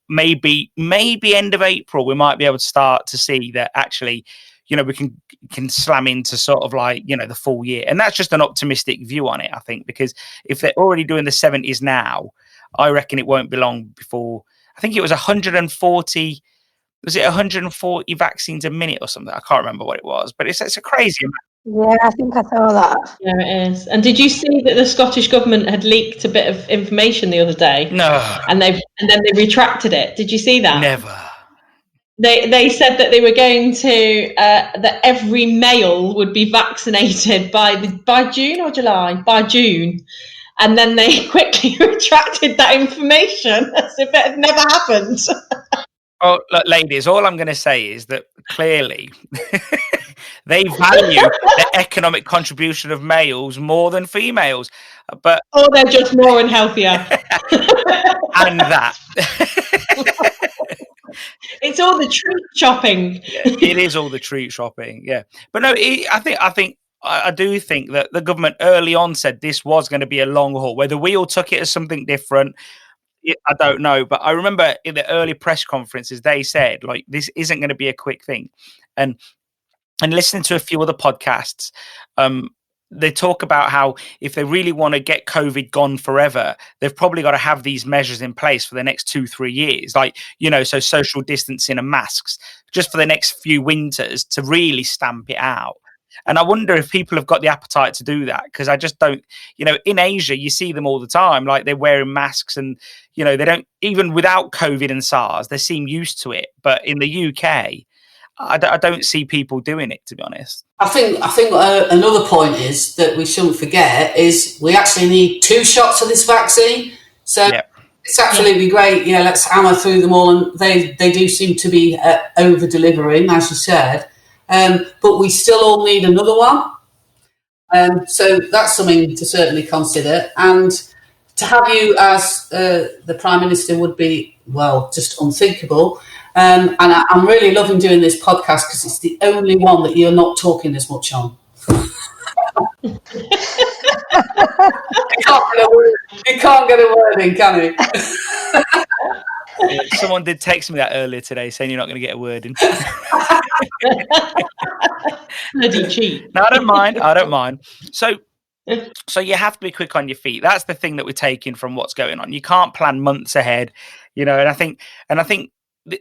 maybe end of April, we might be able to start to see that actually, we can slam into sort of like, the full year. And that's just an optimistic view on it, I think, because if they're already doing the 70s now, I reckon it won't be long before, I think it was 140, was it 140 vaccines a minute or something? I can't remember what it was, but it's a crazy amount. Yeah, I think I saw that. Yeah, it is. And did you see that the Scottish government had leaked a bit of information the other day? No. And then they retracted it. Did you see that? Never. They said that they were going to that every male would be vaccinated by June or July? By June. And then they quickly retracted that information as if it had never happened. Oh, look, ladies, all I'm going to say is that clearly they value the economic contribution of males more than females. But or they're just more and healthier. And that. It's all the treat shopping. Yeah, it is all the treat shopping, yeah. But no, I do think that the government early on said this was going to be a long haul. Whether we all took it as something different, I don't know. But I remember in the early press conferences, they said, like, this isn't going to be a quick thing. And listening to a few other podcasts, they talk about how if they really want to get COVID gone forever, they've probably got to have these measures in place for the next 2-3 years. Like, so social distancing and masks just for the next few winters to really stamp it out. And I wonder if people have got the appetite to do that, because I just don't, in Asia, you see them all the time, like they're wearing masks and, they don't, even without COVID and SARS, they seem used to it. But in the UK, I don't see people doing it, to be honest. I think another point is that we shouldn't forget is we actually need 2 shots of this vaccine. So It's absolutely great. Yeah, let's hammer through them all. And they do seem to be over-delivering, as you said. But we still all need another one. So that's something to certainly consider. And to have you as the Prime Minister would be, well, just unthinkable. And I'm really loving doing this podcast because it's the only one that you're not talking as much on. You can't get a word in, can you? Someone did text me that earlier today saying you're not going to get a word in. Bloody cheat. No, I don't mind. So you have to be quick on your feet. That's the thing that we're taking from what's going on. You can't plan months ahead, and I think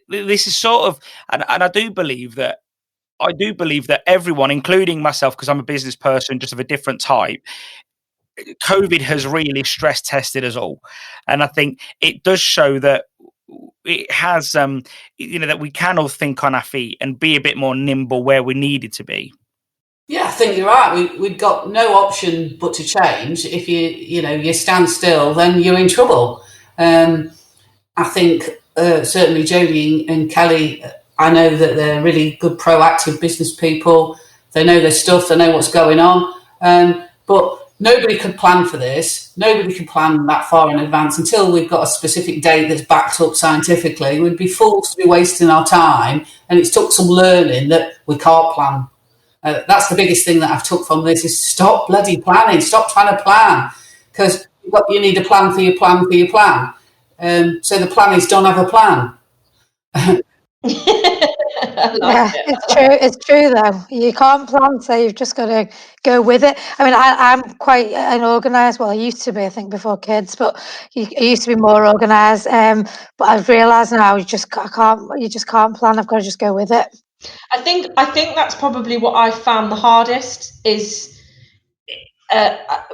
this is sort of, and I do believe that everyone, including myself, because I'm a business person just of a different type, COVID has really stress tested us all. And I think it does show that it has, that we can all think on our feet and be a bit more nimble where we needed to be. Yeah, I think you're right. We've got no option but to change. If you stand still, then you're in trouble. I think certainly Jodie and Kelly, I know that they're really good, proactive business people. They know their stuff. They know what's going on. But nobody could plan for this. Nobody can plan that far in advance until we've got a specific date that's backed up scientifically. We'd be fools to be wasting our time. And it's took some learning that we can't plan. That's the biggest thing that I've took from this is stop bloody planning. Stop trying to plan, because you need a plan for your plan for your plan. So the plan is don't have a plan. Yeah, it's true. It's true though. You can't plan, so you've just got to go with it. I mean, I'm quite an organised. Well, I used to be, I think, before kids, but I used to be more organised. But I've realised now I can't. You just can't plan. I've got to just go with it. I think that's probably what I found the hardest is.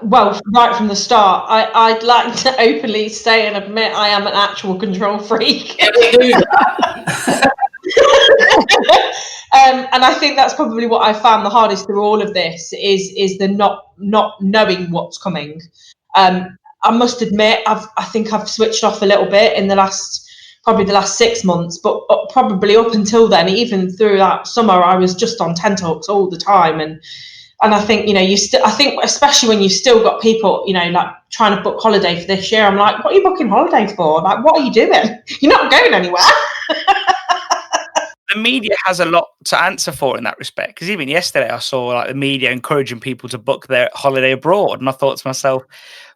Well, right from the start, I'd like to openly say and admit I am an actual control freak. Yeah, we do that. And I think that's probably what I found the hardest through all of this is the not knowing what's coming. I must admit, I think I've switched off a little bit in the last 6 months, but probably up until then, even through that summer, I was just on tenterhooks all the time. And I think, I think especially when you've still got people, like trying to book holiday for this year, I'm like, what are you booking holidays for? Like, what are you doing? You're not going anywhere. The media has a lot to answer for in that respect, because even yesterday I saw like the media encouraging people to book their holiday abroad, and I thought to myself,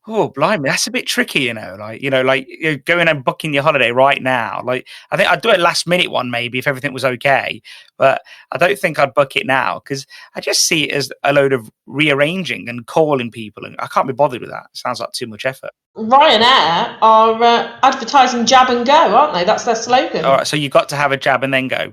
oh blimey, that's a bit tricky, like you're going and booking your holiday right now. Like, I think I'd do a last minute one maybe if everything was okay, but I don't think I'd book it now, because I just see it as a load of rearranging and calling people, and I can't be bothered with that. It sounds like too much effort. Ryanair are advertising jab and go, aren't they? That's their slogan. All right, so you got to have a jab and then go.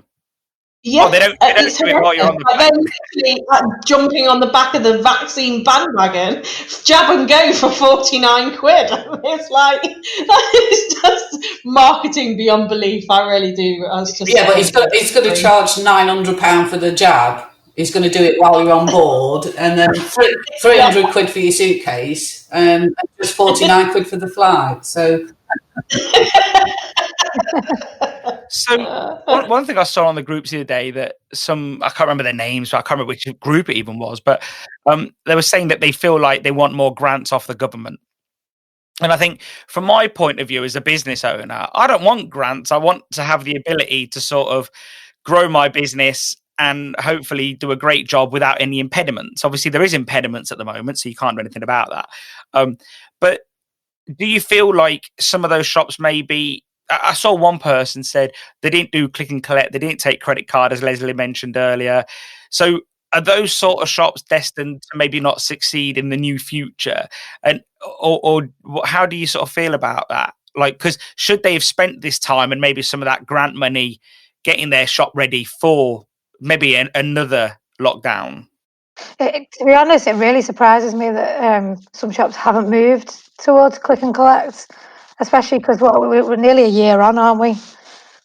Yeah, they don't do it while you're on the plane. They're literally jumping on the back of the vaccine bandwagon, jab and go for 49 quid. It's like, it's just marketing beyond belief. I really do. But he's going to charge £900 for the jab. He's going to do it while you're on board, and then 300 quid for your suitcase, and just 49 quid for the flight. So. So one thing I saw on the groups the other day that I can't remember their names, so I can't remember which group it even was, but they were saying that they feel like they want more grants off the government. And I think from my point of view as a business owner, I don't want grants. I want to have the ability to sort of grow my business and hopefully do a great job without any impediments. Obviously, there is impediments at the moment, so you can't do anything about that. But do you feel like some of those shops maybe... I saw one person said they didn't do click and collect, they didn't take credit card, as Lesley mentioned earlier. So are those sort of shops destined to maybe not succeed in the new future? And or how do you sort of feel about that? Like, because should they have spent this time and maybe some of that grant money getting their shop ready for maybe another lockdown? To be honest, it really surprises me that some shops haven't moved towards click and collect. Especially because we're nearly a year on, aren't we,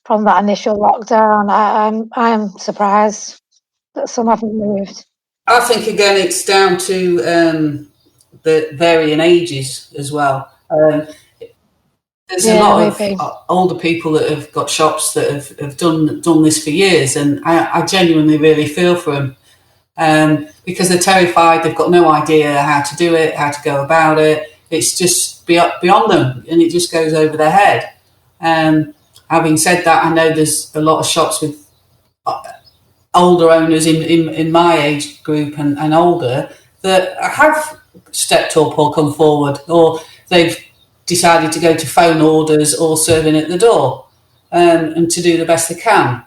from that initial lockdown? I'm surprised that some haven't moved. I think again it's down to the varying ages as well. There's a lot of older people that have got shops that have done this for years, and I genuinely really feel for them because they're terrified. They've got no idea how to do it, how to go about it. It's just beyond them, and it just goes over their head. Having said that, I know there's a lot of shops with older owners in my age group and older that have stepped up or come forward, or they've decided to go to phone orders or serving at the door, and to do the best they can.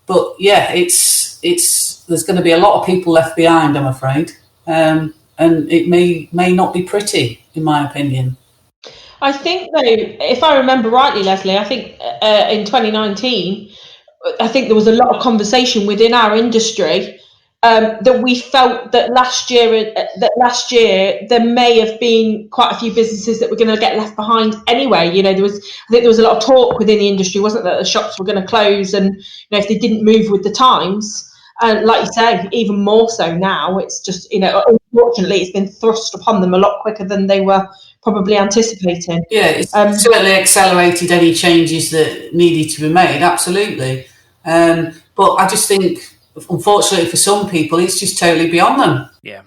But yeah, it's there's going to be a lot of people left behind, I'm afraid. And it may not be pretty, in my opinion. I think, though, if I remember rightly, Lesley, I think in 2019, I think there was a lot of conversation within our industry that we felt that last year there may have been quite a few businesses that were going to get left behind anyway. I think there was a lot of talk within the industry, wasn't it, that the shops were going to close, and if they didn't move with the times. And like you say, even more so now, it's just, unfortunately, it's been thrust upon them a lot quicker than they were probably anticipating. Yeah, it's certainly accelerated any changes that needed to be made, absolutely. But I just think, unfortunately for some people, it's just totally beyond them. Yeah.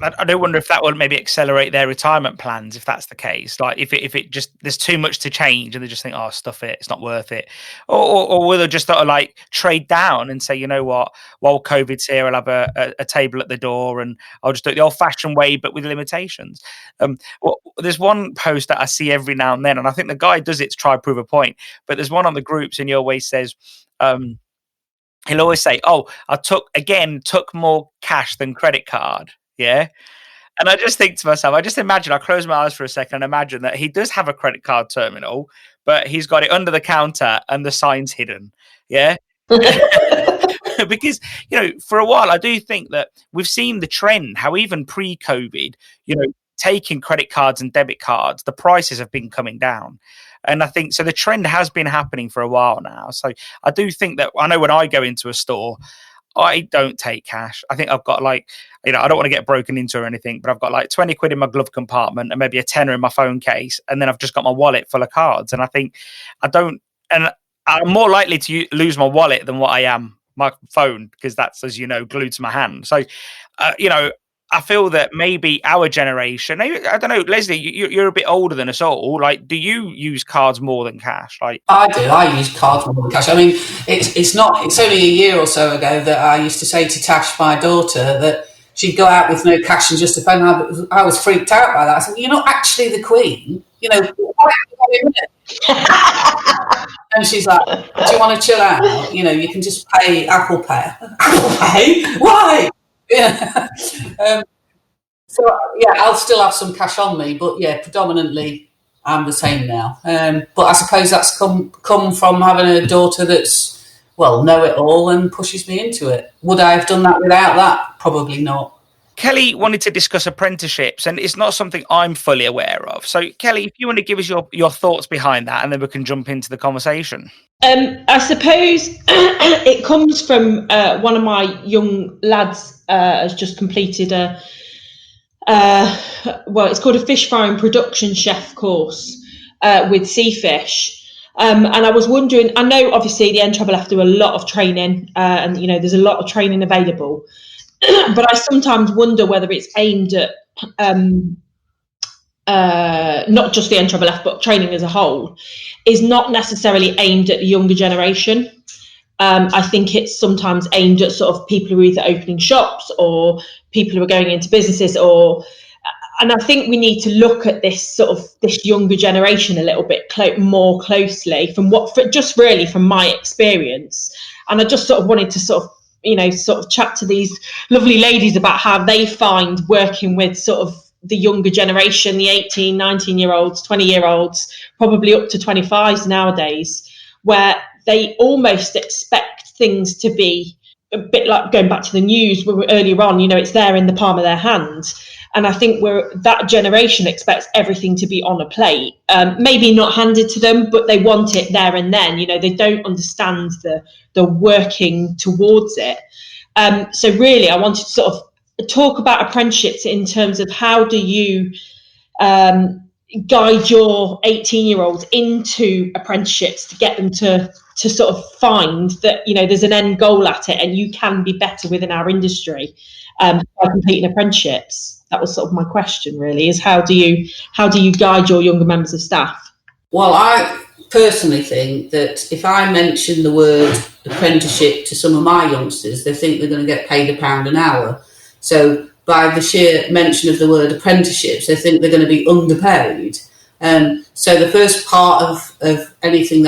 I do wonder if that would maybe accelerate their retirement plans, if that's the case. Like if it just, there's too much to change and they just think, oh, stuff it, it's not worth it. Or will they just sort of like trade down and say, you know what, while COVID's here, I'll have a table at the door and I'll just do it the old fashioned way, but with limitations. Well, there's one post that I see every now and then, and I think the guy does it to try to prove a point, but there's one on the groups and he always says, he'll always say, "Oh, I took more cash than credit card." Yeah. And I just think to myself, I close my eyes for a second and imagine that he does have a credit card terminal, but he's got it under the counter and the sign's hidden. Yeah. Because, for a while, I do think that we've seen the trend, how even pre-COVID, taking credit cards and debit cards, the prices have been coming down. And I think so the trend has been happening for a while now. So I do think that I know when I go into a store, I don't take cash. I think I've got I don't want to get broken into or anything, but I've got like 20 quid in my glove compartment and maybe a tenner in my phone case. And then I've just got my wallet full of cards. And I think and I'm more likely to lose my wallet than what I am my phone, because that's, as you know, glued to my hand. So, I feel that maybe our generation, I don't know, Lesley, you're a bit older than us all. Like, do you use cards more than cash? Like, I do. I use cards more than cash. I mean, it's only a year or so ago that I used to say to Tash, my daughter, that she'd go out with no cash and just a phone. I was freaked out by that. I said, "You're not actually the Queen, And she's like, "Do you want to chill out? You can just pay Apple Pay." Apple Pay? Why? Yeah. So I'll still have some cash on me, but predominantly I'm the same now. But I suppose that's come from having a daughter that's know it all and pushes me into it. Would I have done that without that? Probably not. Kelly wanted to discuss apprenticeships, and it's not something I'm fully aware of. So, Kelly, if you want to give us your thoughts behind that, and then we can jump into the conversation. I suppose it comes from one of my young lads has just completed it's called a fish fry and production chef course with Seafish. And I was wondering, I know obviously the NFFF do a lot of training and, there's a lot of training available. But I sometimes wonder whether it's aimed at not just the NFFF, but training as a whole, is not necessarily aimed at the younger generation. I think it's sometimes aimed at sort of people who are either opening shops or people who are going into businesses, and I think we need to look at this younger generation a little bit more closely from my experience. And I just sort of wanted to chat to these lovely ladies about how they find working with sort of the younger generation, the 18, 19-year-olds, 20-year-olds, probably up to 25s nowadays, where they almost expect things to be a bit like going back to the news earlier on, it's there in the palm of their hand. And I think that generation expects everything to be on a plate, maybe not handed to them, but they want it there and then. They don't understand the working towards it. So really, I wanted to sort of talk about apprenticeships in terms of how do you guide your 18-year-olds into apprenticeships to get them to sort of find that, there's an end goal at it and you can be better within our industry by completing apprenticeships. That was sort of my question, really, is how do you guide your younger members of staff? Well, I personally think that if I mention the word apprenticeship to some of my youngsters, they think they're going to get paid £1 an hour. So by the sheer mention of the word apprenticeships, they think they're going to be underpaid. So the first part of anything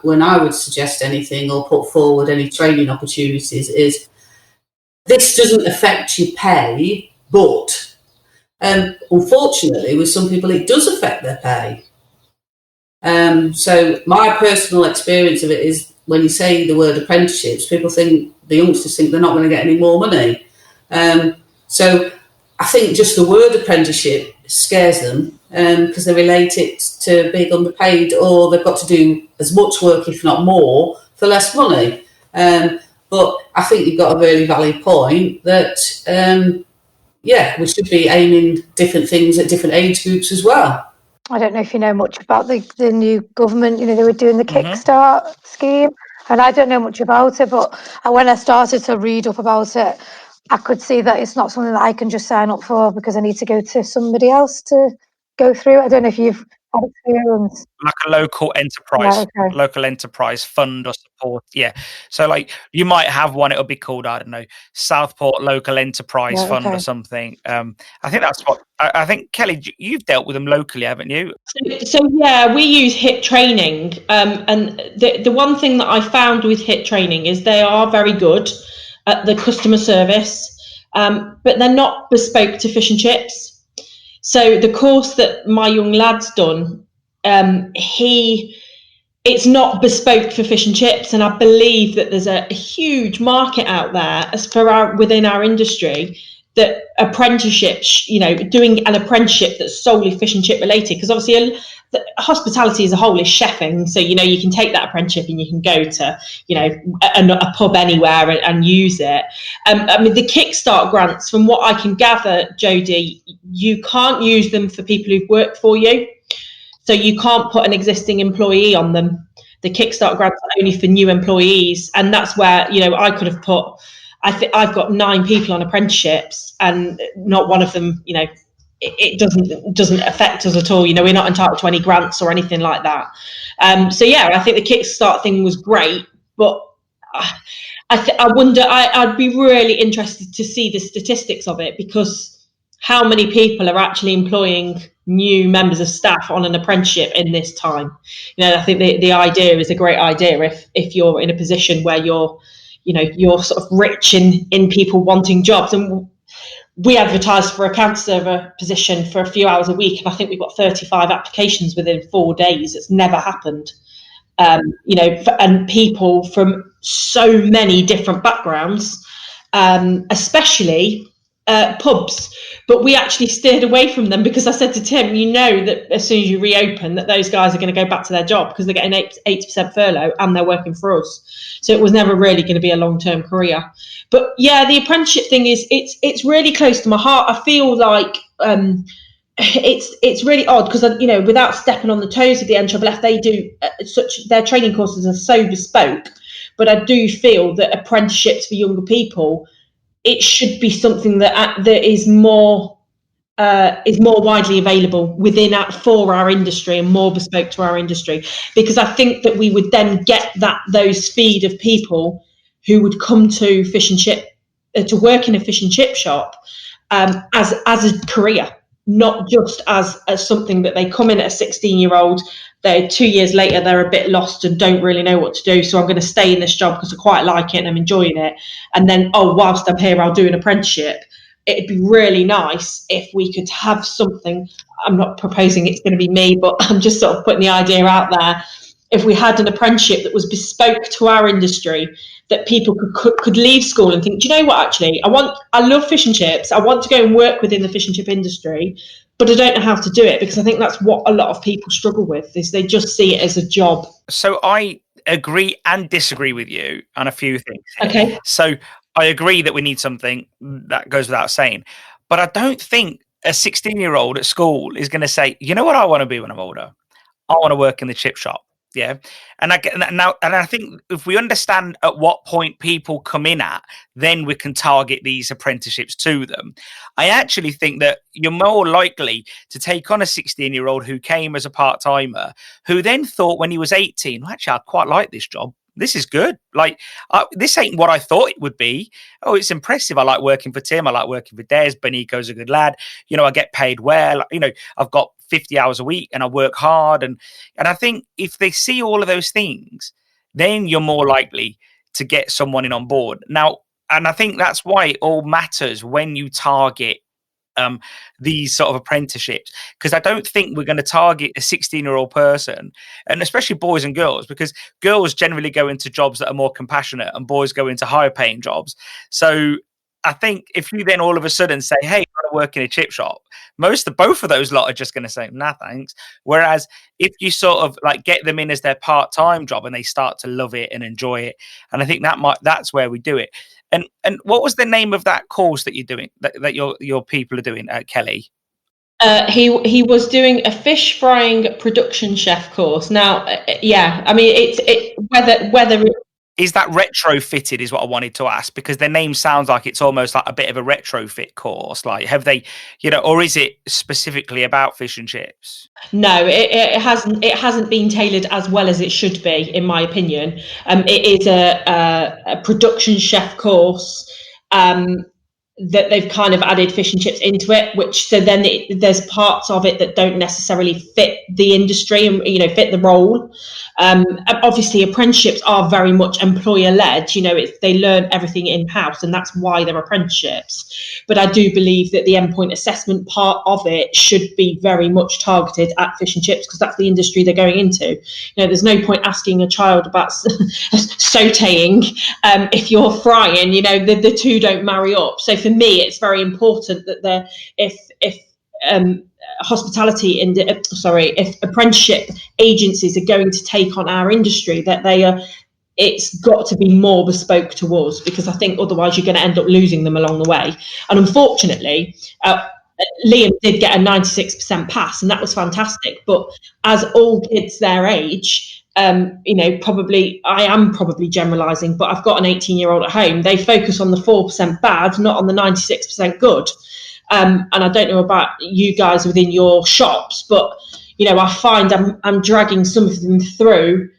when I would suggest anything or put forward any training opportunities is, this doesn't affect your pay, but unfortunately with some people it does affect their pay. So my personal experience of it is, when you say the word apprenticeships, the youngsters think they're not going to get any more money. So I think just the word apprenticeship scares them because they relate it to being underpaid, or they've got to do as much work, if not more, for less money. But I think you've got a really valid point that, we should be aiming different things at different age groups as well. I don't know if you know much about the new government. They were doing the Kickstart scheme, and I don't know much about it, but when I started to read up about it, I could see that it's not something that I can just sign up for because I need to go to somebody else to go through. I don't know if you've Had experience. like a local enterprise, Right, okay. local enterprise fund or support. Yeah. So like you might have one, it'll be called, I don't know, Southport Local Enterprise Right, Fund or okay. something. I think that's what I think, Kelly, you've dealt with them locally, haven't you? So yeah, we use HIT training, and the one thing that I found with HIT training is they are very good at the customer service, but they're not bespoke to fish and chips. So the course that my young lad's done, it's not bespoke for fish and chips, and I believe that there's a huge market out there as for within our industry that apprenticeships, doing an apprenticeship that's solely fish and chip related, because obviously hospitality as a whole is chefing, so you can take that apprenticeship and you can go to a pub anywhere and use it. I mean, the Kickstart grants, from what I can gather, Jodie, you can't use them for people who've worked for you. So you can't put an existing employee on them. The Kickstart grants are only for new employees, and that's where I could have put. I've got 9 people on apprenticeships, and not one of them. It doesn't affect us at all. We're not entitled to any grants or anything like that. So yeah, I think the Kickstart thing was great, but I wonder. I'd be really interested to see the statistics of it, because how many people are actually employing new members of staff on an apprenticeship in this time? I think the idea is a great idea if you're in a position where you're sort of rich in people wanting jobs. And we advertised for a account server position for a few hours a week, and I think we got 35 applications within 4 days. It's never happened. And people from so many different backgrounds, especially pubs. But we actually steered away from them, because I said to Tim, that as soon as you reopen, that those guys are going to go back to their job, because they're getting 80% furlough and they're working for us. So it was never really going to be a long-term career. But yeah, the apprenticeship thing it's really close to my heart. I feel like it's really odd, because without stepping on the toes of the NSSF, they do their training courses are so bespoke. But I do feel that apprenticeships for younger people, it should be something that is more widely available for our industry, and more bespoke to our industry, because I think that we would then get those feed of people who would come to fish and chip to work in a fish and chip shop as a career, not just as something that they come in at a 16-year-old. They're 2 years later, they're a bit lost and don't really know what to do. So I'm going to stay in this job because I quite like it and I'm enjoying it. And then, whilst I'm here, I'll do an apprenticeship. It'd be really nice if we could have something. I'm not proposing it's going to be me, but I'm just sort of putting the idea out there. If we had an apprenticeship that was bespoke to our industry, that people could leave school and think, do you know what, actually, I love fish and chips. I want to go and work within the fish and chip industry, but I don't know how to do it, because I think that's what a lot of people struggle with, is they just see it as a job. So I agree and disagree with you on a few things here. Okay. So I agree that we need something, that goes without saying, but I don't think a 16-year-old at school is going to say, you know what I want to be when I'm older? I want to work in the chip shop. Yeah. And I think if we understand at what point people come in at, then we can target these apprenticeships to them. I actually think that you're more likely to take on a 16-year-old who came as a part-timer, who then thought when he was 18, well, actually, I quite like this job. This is good. Like, this ain't what I thought it would be. Oh, it's impressive. I like working for Tim. I like working for Des. Benico's a good lad. I get paid well. I've got 50 hours a week and I work hard. And I think if they see all of those things, then you're more likely to get someone in on board. Now, and I think that's why it all matters when you target these sort of apprenticeships, because I don't think we're going to target a 16-year-old person, and especially boys and girls, because girls generally go into jobs that are more compassionate and boys go into higher paying jobs. So I think if you then all of a sudden say, hey, I want to work in a chip shop, both of those lot are just going to say, nah, thanks. Whereas if you sort of like get them in as their part-time job and they start to love it and enjoy it, and I think that's where we do it. And what was the name of that course that you're doing, that your people are doing, Kelly? He was doing a fish frying production chef course. Now, yeah, I mean, it's whether Is that retrofitted is what I wanted to ask, because the name sounds like it's almost like a bit of a retrofit course. Like, have they, or is it specifically about fish and chips? No, it hasn't been tailored as well as it should be, in my opinion. It is a production chef course. That they've kind of added fish and chips into it, which so then there's parts of it that don't necessarily fit the industry and fit the role. Obviously, apprenticeships are very much employer led. They learn everything in house, and that's why they're apprenticeships. But I do believe that the endpoint assessment part of it should be very much targeted at fish and chips, because that's the industry they're going into. There's no point asking a child about sautéing if you're frying. The two don't marry up. So for me, it's very important that if hospitality and if apprenticeship agencies are going to take on our industry, that it's got to be more bespoke to us, because I think otherwise you're going to end up losing them along the way. And unfortunately, Liam did get a 96% pass, and that was fantastic. But as all kids their age, probably I am probably generalising, but I've got an 18-year-old at home. They focus on the 4% bad, not on the 96% good. And I don't know about you guys within your shops, but I find I'm dragging some of them through.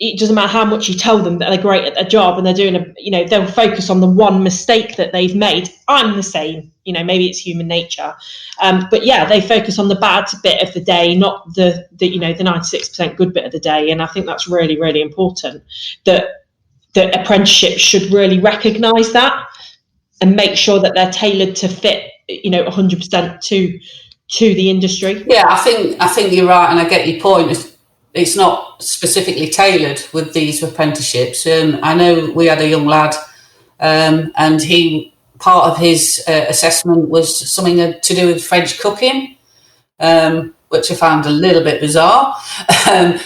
It doesn't matter how much you tell them that they're great at their job and they're doing they'll focus on the one mistake that they've made. I'm the same, maybe it's human nature. But yeah, they focus on the bad bit of the day, not the 96% good bit of the day. And I think that's really, really important, that apprenticeships should really recognise that and make sure that they're tailored to fit, 100% to the industry. Yeah, I think you're right, and I get your point. It's not specifically tailored with these apprenticeships. I know we had a young lad, and part of his assessment was something to do with French cooking, which I found a little bit bizarre. And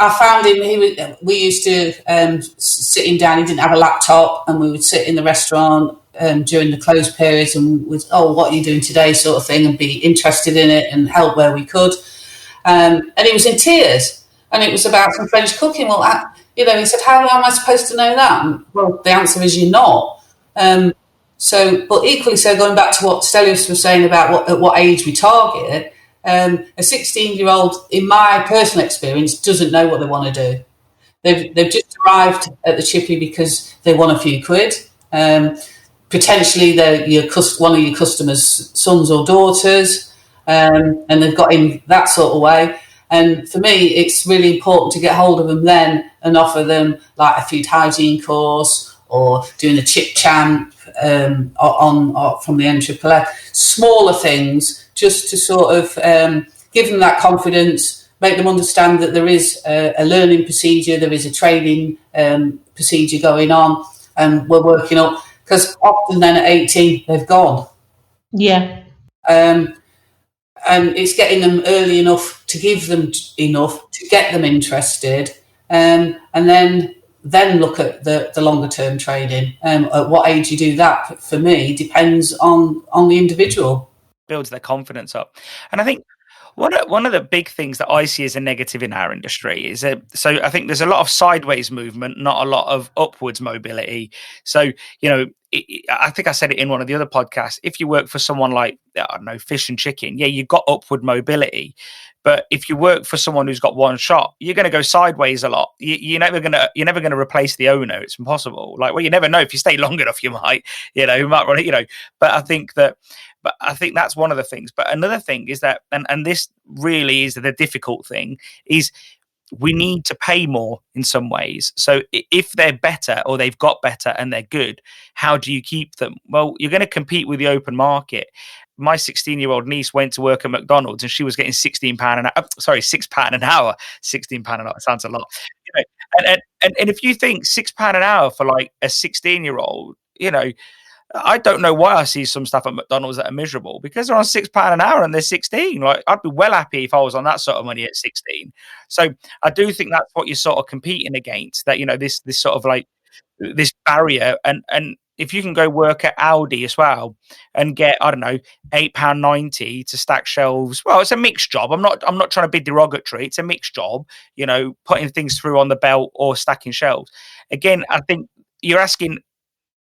I found him. We used to sit him down. He didn't have a laptop, and we would sit in the restaurant during the closed periods, and what are you doing today, sort of thing, and be interested in it and help where we could. And he was in tears, and it was about some French cooking. Well, he said, "How am I supposed to know that?" And, well, the answer is you're not. But equally so, going back to what Stelios was saying about at what age we target, a 16-year-old, in my personal experience, doesn't know what they want to do. They've just arrived at the chippy because they want a few quid. Potentially, they're one of your customers' sons or daughters. And they've got in that sort of way. And for me, it's really important to get hold of them then and offer them like a food hygiene course or doing a chip champ from the NAAA. Smaller things, just to sort of give them that confidence, make them understand that there is a learning procedure, there is a training procedure going on, and we're working up. Because often then at 18, they've gone. Yeah. And it's getting them early enough to give them enough to get them interested, and then look at the longer term training. At what age you do that, for me, depends on the individual. Builds their confidence up. And I think one of the big things that I see as a negative in our industry is so I think there's a lot of sideways movement, not a lot of upwards mobility. So, I think I said it in one of the other podcasts. If you work for someone like, I don't know, Fish and Chicken, yeah, you've got upward mobility. But if you work for someone who's got one shot, you're going to go sideways a lot. You're never going to replace the owner. It's impossible. Like, well, you never know. If you stay long enough, you might run it, But I think that's one of the things. But another thing is that, and this really is the difficult thing, is we need to pay more in some ways. So if they're better or they've got better and they're good, how do you keep them? Well, you're going to compete with the open market. My 16-year-old niece went to work at McDonald's and she was getting £6 an hour. £6 an hour. £16 an hour sounds a lot. And if you think £6 an hour for like a 16-year-old, I don't know why I see some stuff at McDonald's that are miserable, because they're on £6 an hour and they're 16. Like, I'd be well happy if I was on that sort of money at 16. So I do think that's what you're sort of competing against. That this sort of like this barrier, and if you can go work at Aldi as well and get, I don't know, £8.90 to stack shelves, well, it's a mixed job. I'm not trying to be derogatory. It's a mixed job, putting things through on the belt or stacking shelves. Again, I think you're asking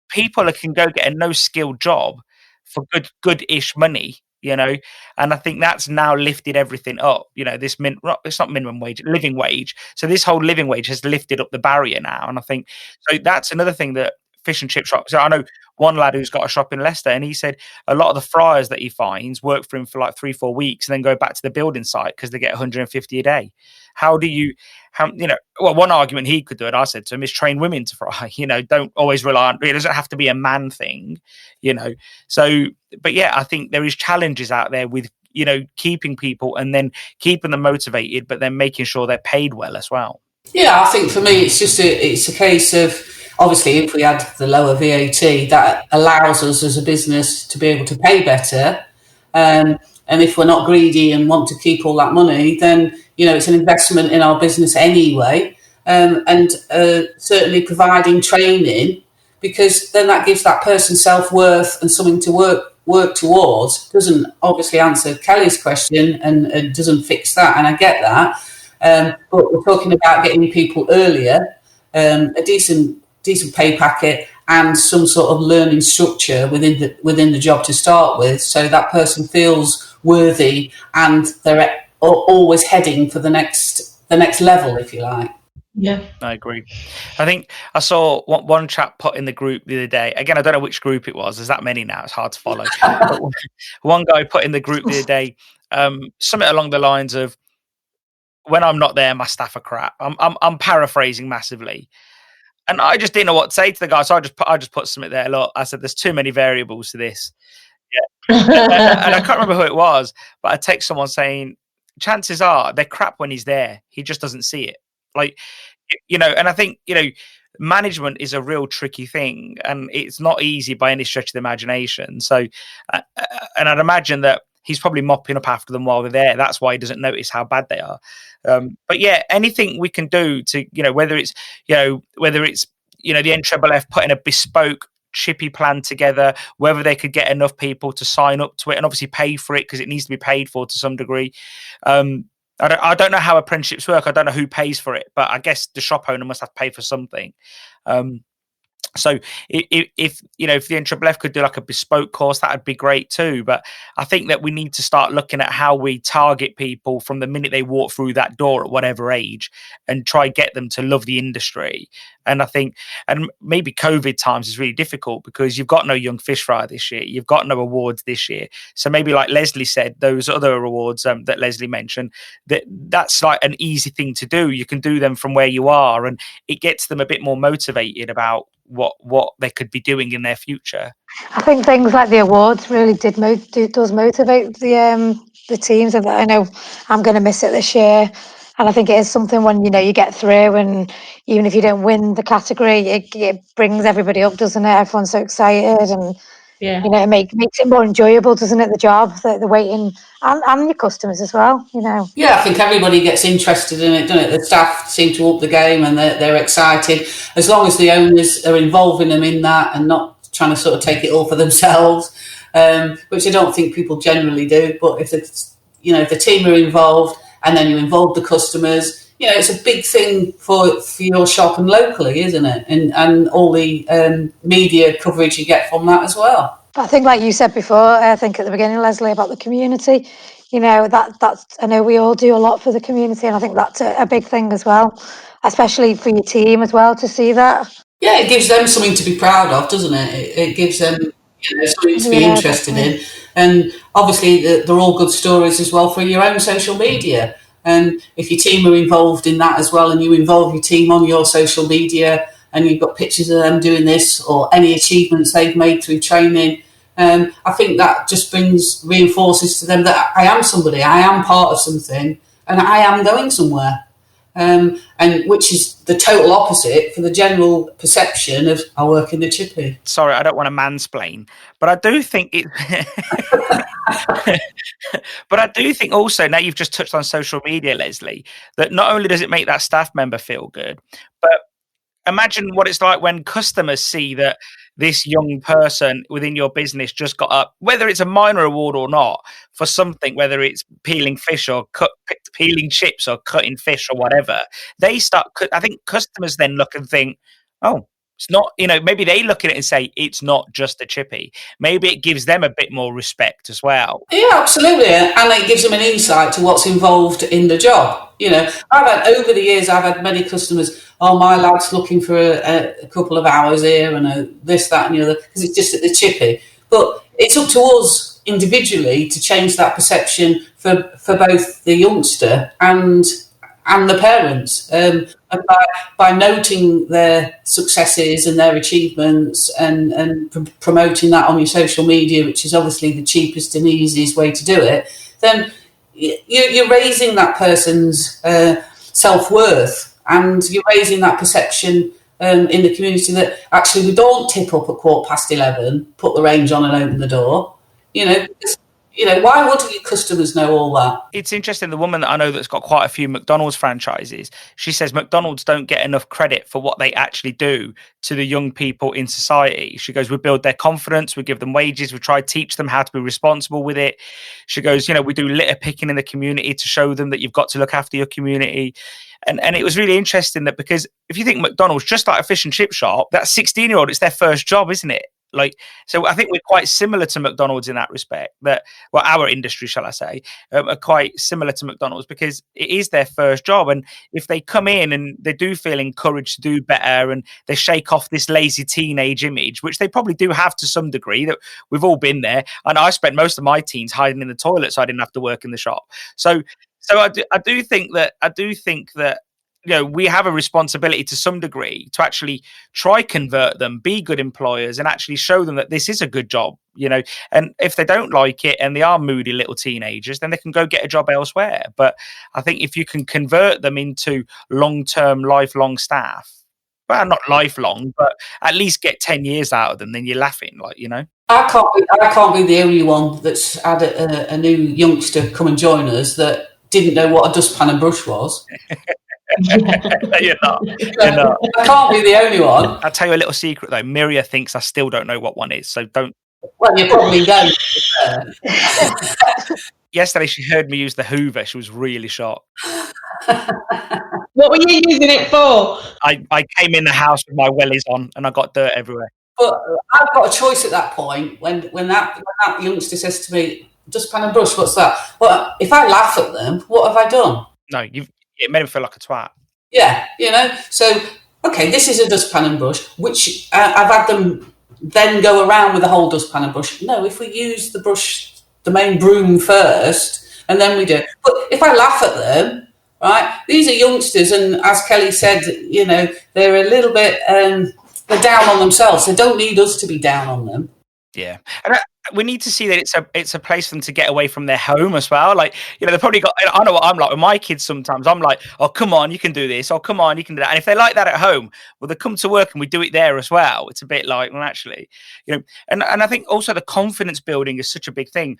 people that can go get a no skill job for good-ish money, and I think that's now lifted everything up. This it's not minimum wage, living wage. So this whole living wage has lifted up the barrier now, and I think so. That's another thing that fish and chip shops. So I know one lad who's got a shop in Leicester, and he said a lot of the fryers that he finds work for him for like 3-4 weeks, and then go back to the building site because they get 150 a day. One argument he could do, and I said to him, is train women to fry. Don't always rely on. It doesn't have to be a man thing. So, but yeah, I think there is challenges out there with keeping people and then keeping them motivated, but then making sure they're paid well as well. Yeah, I think for me, it's a case of, obviously, if we had the lower VAT, that allows us as a business to be able to pay better. And if we're not greedy and want to keep all that money, then, it's an investment in our business anyway. And certainly providing training, because then that gives that person self-worth and something to work towards. Doesn't obviously answer Kelly's question and doesn't fix that. And I get that. But we're talking about getting people earlier, a decent pay packet and some sort of learning structure within the job to start with, so that person feels worthy and they're always heading for the next level, if you like. Yeah, I agree. I think I saw one chap put in the group the other day. Again, I don't know which group it was. There's that many now; it's hard to follow. But one guy put in the group the other day something along the lines of, "When I'm not there, my staff are crap." I'm paraphrasing massively. And I just didn't know what to say to the guy, so I just put something there. Look, I said, "There's too many variables to this." Yeah, and I can't remember who it was, but I text someone saying, "Chances are they're crap when he's there. He just doesn't see it." And I think management is a real tricky thing, and it's not easy by any stretch of the imagination. So, and I'd imagine that he's probably mopping up after them while they're there. That's why he doesn't notice how bad they are. But yeah, anything we can do to, whether it's the NFFF putting a bespoke chippy plan together, whether they could get enough people to sign up to it and obviously pay for it, because it needs to be paid for to some degree. I don't know how apprenticeships work. I don't know who pays for it, but I guess the shop owner must have to pay for something. So if the NFFF could do like a bespoke course, that would be great too. But I think that we need to start looking at how we target people from the minute they walk through that door at whatever age, and try get them to love the industry. And I think, and maybe COVID times is really difficult because you've got no young fish fryer this year, you've got no awards this year. So maybe, like Lesley said, those other awards that Lesley mentioned, that's like an easy thing to do. You can do them from where you are, and it gets them a bit more motivated about what they could be doing in their future. I think things like the awards really does motivate the teams. And I know I'm going to miss it this year, and I think it is something when you get through, and even if you don't win the category, it brings everybody up, doesn't it? Everyone's so excited, and yeah, it makes it more enjoyable, doesn't it? The job, the waiting, and your customers as well. Yeah, I think everybody gets interested in it, doesn't it? The staff seem to up the game, and they're excited, as long as the owners are involving them in that and not trying to sort of take it all for themselves, which I don't think people generally do. But if if the team are involved, and then you involve the customers, it's a big thing for your shop and locally, isn't it? And all the media coverage you get from that as well. I think, like you said before, I think at the beginning, Lesley, about the community, that's, I know we all do a lot for the community, and I think that's a big thing as well, especially for your team as well, to see that. Yeah, it gives them something to be proud of, doesn't it? It gives them something to be interested in. And obviously they're all good stories as well for your own social media. And if your team are involved in that as well, and you involve your team on your social media, and you've got pictures of them doing this or any achievements they've made through training, I think that just reinforces to them that I am somebody, I am part of something, and I am going somewhere. And which is the total opposite for the general perception of I work in the chippy. Sorry, I don't want to mansplain, but I do think it. But I do think also, now you've just touched on social media, Lesley, that not only does it make that staff member feel good, but imagine what it's like when customers see that this young person within your business just got up, whether it's a minor award or not, for something, whether it's peeling fish or peeling chips or cutting fish or whatever. They start, I think customers then look and think, oh, it's not, maybe they look at it and say, it's not just a chippy. Maybe it gives them a bit more respect as well. Yeah, absolutely. And it gives them an insight to what's involved in the job. Over the years, I've had many customers, oh, my lad's looking for a couple of hours here and this, that and the other, because it's just at the chippy. But it's up to us individually to change that perception for both the youngster and the parents, and by noting their successes and their achievements and promoting that on your social media, which is obviously the cheapest and easiest way to do it, then you're raising that person's self-worth, and you're raising that perception in the community that actually we don't tip up at 11:15, put the range on and open the door. Why would your customers know all that? It's interesting. The woman that I know that's got quite a few McDonald's franchises, she says McDonald's don't get enough credit for what they actually do to the young people in society. She goes, we build their confidence, we give them wages, we try to teach them how to be responsible with it. She goes, we do litter picking in the community to show them that you've got to look after your community. And it was really interesting that, because if you think McDonald's, just like a fish and chip shop, that 16-year-old, it's their first job, isn't it? So I think we're quite similar to McDonald's in that respect, our industry, shall I say, are quite similar to McDonald's, because it is their first job. And if they come in and they do feel encouraged to do better, and they shake off this lazy teenage image, which they probably do have to some degree, that we've all been there. And I spent most of my teens hiding in the toilet so I didn't have to work in the shop. So I do think that we have a responsibility to some degree to actually try convert them, be good employers, and actually show them that this is a good job, and if they don't like it and they are moody little teenagers, then they can go get a job elsewhere. But I think if you can convert them into long-term, lifelong staff, well, not lifelong, but at least get 10 years out of them, then you're laughing, I can't be the only one that's had a new youngster come and join us that didn't know what a dustpan and brush was. You're not. I can't be the only one. I'll tell you a little secret though. Miria thinks I still don't know what one is, so don't. Well, you probably don't. Yesterday she heard me use the Hoover. She was really shocked. What were you using it for? I came in the house with my wellies on and I got dirt everywhere. But I've got a choice at that point when that youngster says to me, dustpan and brush, what's that? Well, if I laugh at them, what have I done? No, it made him feel like a twat. Yeah, So, okay, this is a dustpan and brush, which I've had them then go around with the whole dustpan and brush. No, if we use the brush, the main broom first, and then we do. But if I laugh at them, right, these are youngsters, and as Kelly said, they're a little bit, they're down on themselves. They don't need us to be down on them. Yeah. And we need to see that it's a place for them to get away from their home as well. They've probably got, I know what I'm like with my kids sometimes. I'm like, oh, come on, you can do this. Oh, come on, you can do that. And if they like that at home, well, they come to work and we do it there as well. It's a bit like, well, actually, and I think also the confidence building is such a big thing.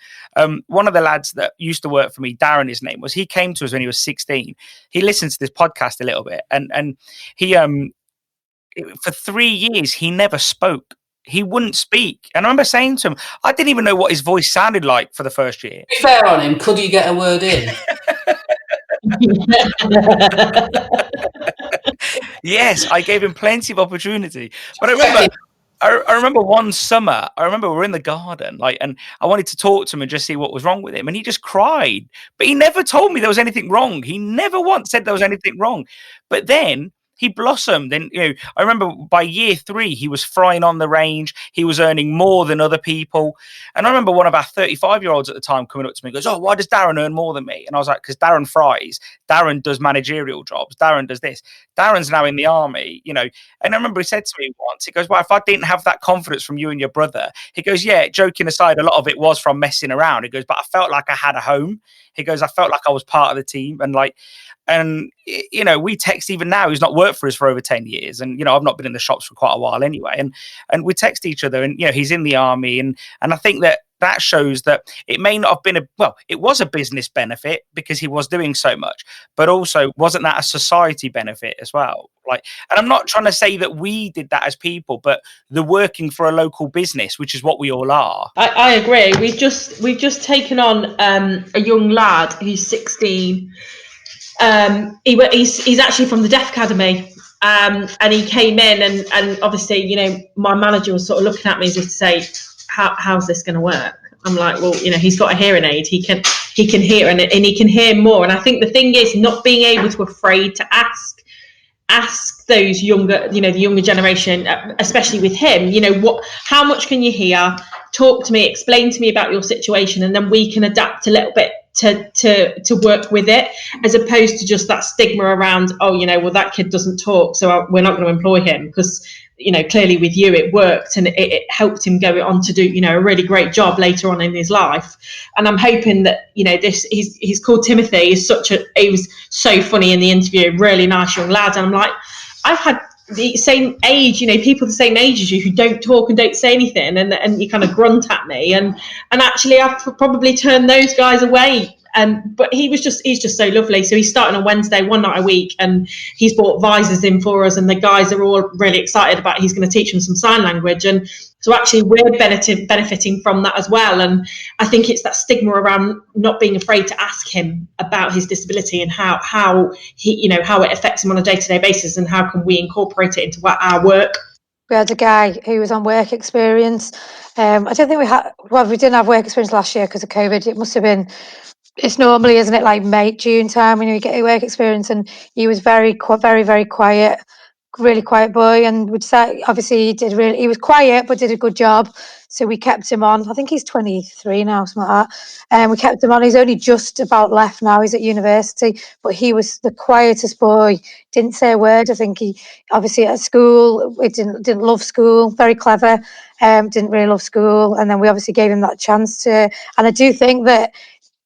One of the lads that used to work for me, Darren, his name was, he came to us when he was 16. He listened to this podcast a little bit and he, for 3 years, he never spoke. He wouldn't speak. And I remember saying to him, I didn't even know what his voice sounded like for the first year. Be fair on him, could you get a word in? Yes, I gave him plenty of opportunity. But I remember one summer, we were in the garden, and I wanted to talk to him and just see what was wrong with him. And he just cried. But he never told me there was anything wrong. He never once said there was anything wrong. But then he blossomed. And, I remember by year 3, he was frying on the range. He was earning more than other people. And I remember one of our 35-year-olds at the time coming up to me and goes, oh, why does Darren earn more than me? And I was like, because Darren fries. Darren does managerial jobs. Darren does this. Darren's now in the army, And I remember he said to me once, he goes, well, if I didn't have that confidence from you and your brother, he goes, yeah, joking aside, a lot of it was from messing around. He goes, but I felt like I had a home. He goes, I felt like I was part of the team. And And, you know, we text even now, he's not worked for us for over 10 years. And, you know, I've not been in the shops for quite a while anyway. And we text each other, and, you know, he's in the army. And I think that shows that it may not have been it was a business benefit because he was doing so much, but also wasn't that a society benefit as well? Like, and I'm not trying to say that we did that as people, but the working for a local business, which is what we all are. I agree. We've just taken on a young lad who's 16. He's actually from the Deaf Academy, and he came in, and obviously, you know, my manager was sort of looking at me just to say, how's this going to work? I'm like, well, you know, he's got a hearing aid. He can hear, and he can hear more. And I think the thing is not being able to afraid to ask those younger, you know, the younger generation, especially with him, you know, how much can you hear? Talk to me, explain to me about your situation, and then we can adapt a little bit to work with it, as opposed to just that stigma around, oh, you know, well, that kid doesn't talk, so we're not going to employ him. Because, you know, clearly with you it worked, and it helped him go on to do, you know, a really great job later on in his life. And I'm hoping that, you know, he's called Timothy, he was so funny in the interview, really nice young lad. And I'm like, I've had the same age, you know, people the same age as you who don't talk and don't say anything, and you kind of grunt at me, and actually I've probably turned those guys away. But he's just so lovely. So he's starting on Wednesday, one night a week, and he's bought visors in for us, and the guys are all really excited about he's going to teach them some sign language. And so actually we're benefiting from that as well. And I think it's that stigma around not being afraid to ask him about his disability and how he, you know, how it affects him on a day-to-day basis, and how can we incorporate it into our work. We had a guy who was on work experience. I don't think we didn't have work experience last year because of COVID. It must have been, it's normally, isn't it, like May, June time when you get your work experience, and he was very, very quiet, really quiet boy, and would say obviously he was quiet but did a good job, so we kept him on. I think he's 23 now, something like that, and we kept him on. He's only just about left now, he's at university, but he was the quietest boy, didn't say a word. I think he obviously at school, he didn't love school, very clever, didn't really love school, and then we obviously gave him that chance to, and I do think that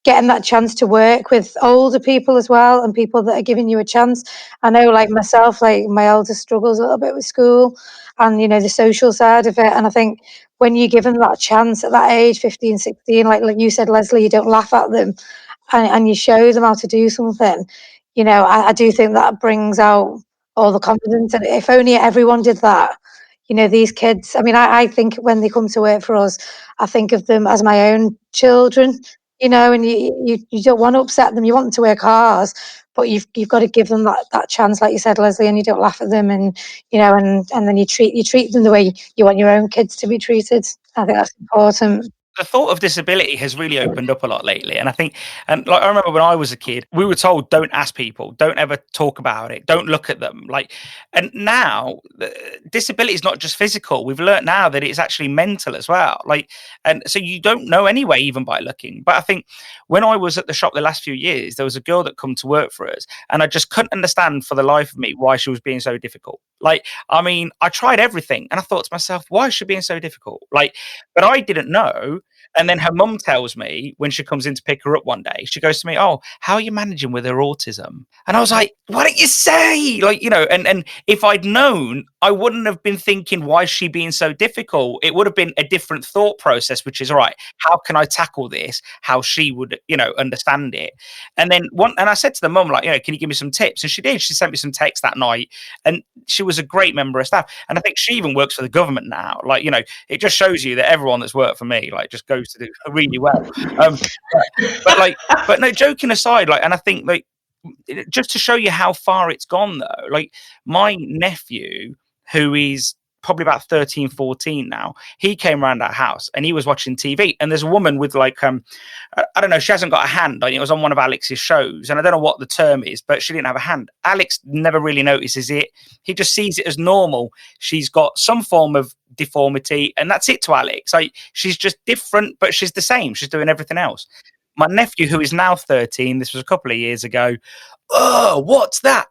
getting that chance to work with older people as well, and people that are giving you a chance. I know, like myself, like my eldest struggles a little bit with school and, you know, the social side of it. And I think when you give them that chance at that age, 15, 16, like you said, Lesley, you don't laugh at them, and you show them how to do something, you know, I do think that brings out all the confidence. And if only everyone did that, you know, these kids, I mean, I think when they come to work for us, I think of them as my own children. You know, and you don't want to upset them. You want them to work hard, but you've got to give them that chance, like you said, Lesley, and you don't laugh at them, and, you know, and then you treat them the way you want your own kids to be treated. I think that's important. The thought of disability has really opened up a lot lately. And I think, and like I remember when I was a kid, we were told, don't ask people, don't ever talk about it, don't look at them. Like, and now disability is not just physical. We've learned now that it's actually mental as well. Like, and so you don't know anyway, even by looking. But I think when I was at the shop the last few years, there was a girl that come to work for us, and I just couldn't understand for the life of me why she was being so difficult. Like, I mean, I tried everything, and I thought to myself, why is she being so difficult? Like, but I didn't know. And then her mum tells me when she comes in to pick her up one day, she goes to me, oh, how are you managing with her autism? And I was like, what did you say? Like, you know, and if I'd known, I wouldn't have been thinking, why is she being so difficult? It would have been a different thought process, which is, all right, how can I tackle this? How she would, you know, understand it. And then and I said to the mum, like, you know, can you give me some tips? And she did. She sent me some texts that night, and she was a great member of staff. And I think she even works for the government now. Like, you know, it just shows you that everyone that's worked for me, like, just goes to do really well. But no, joking aside, like, and I think, like, just to show you how far it's gone though, like my nephew, who is probably about 13, 14 now, he came around our house and he was watching TV, and there's a woman with like, I don't know, she hasn't got a hand. It was on one of Alex's shows, and I don't know what the term is, but she didn't have a hand. Alex never really notices it. He just sees it as normal. She's got some form of deformity, and that's it to Alex. Like, she's just different, but she's the same. She's doing everything else. My nephew, who is now 13, this was a couple of years ago, oh, what's that?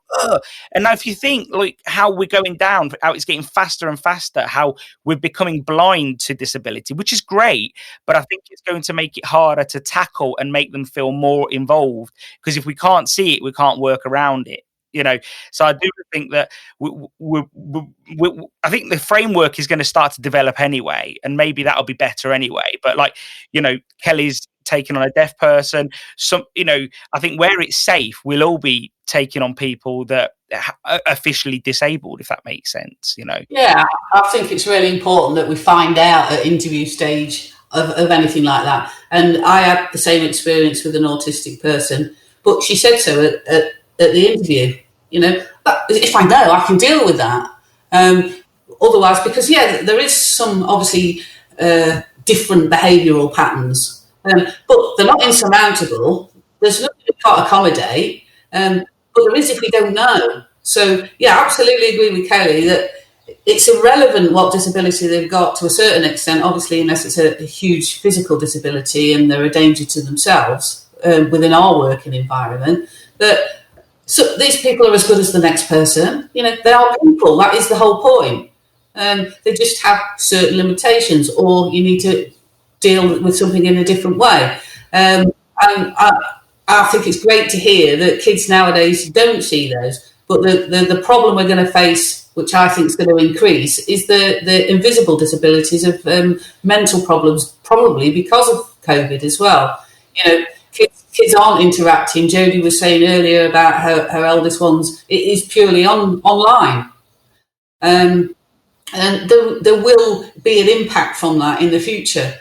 And now if you think like how we're going down, how it's getting faster and faster, how we're becoming blind to disability, which is great, but I think it's going to make it harder to tackle and make them feel more involved, because if we can't see it, we can't work around it. So I do think that I think the framework is going to start to develop anyway, and maybe that'll be better anyway. But Kelly's taking on a deaf person. I think where it's safe, we'll all be taking on people that are officially disabled, if that makes sense. Yeah, I think it's really important that we find out at interview stage of anything like that. And I had the same experience with an autistic person, but she said so at the interview. If I know, I can deal with that. Otherwise, because there is some obviously different behavioural patterns, but they're not insurmountable. There's nothing we can't accommodate, but there is if we don't know. So absolutely agree with Kelly that it's irrelevant what disability they've got to a certain extent, obviously, unless it's a huge physical disability and they're a danger to themselves within our working environment. So these people are as good as the next person. They are people. That is the whole point. They just have certain limitations, or you need to deal with something in a different way. And I think it's great to hear that kids nowadays don't see those. But the problem we're going to face, which I think is going to increase, is the invisible disabilities of mental problems, probably because of COVID as well. Kids aren't interacting. Jodie was saying earlier about her eldest ones. It is purely online. And there will be an impact from that in the future.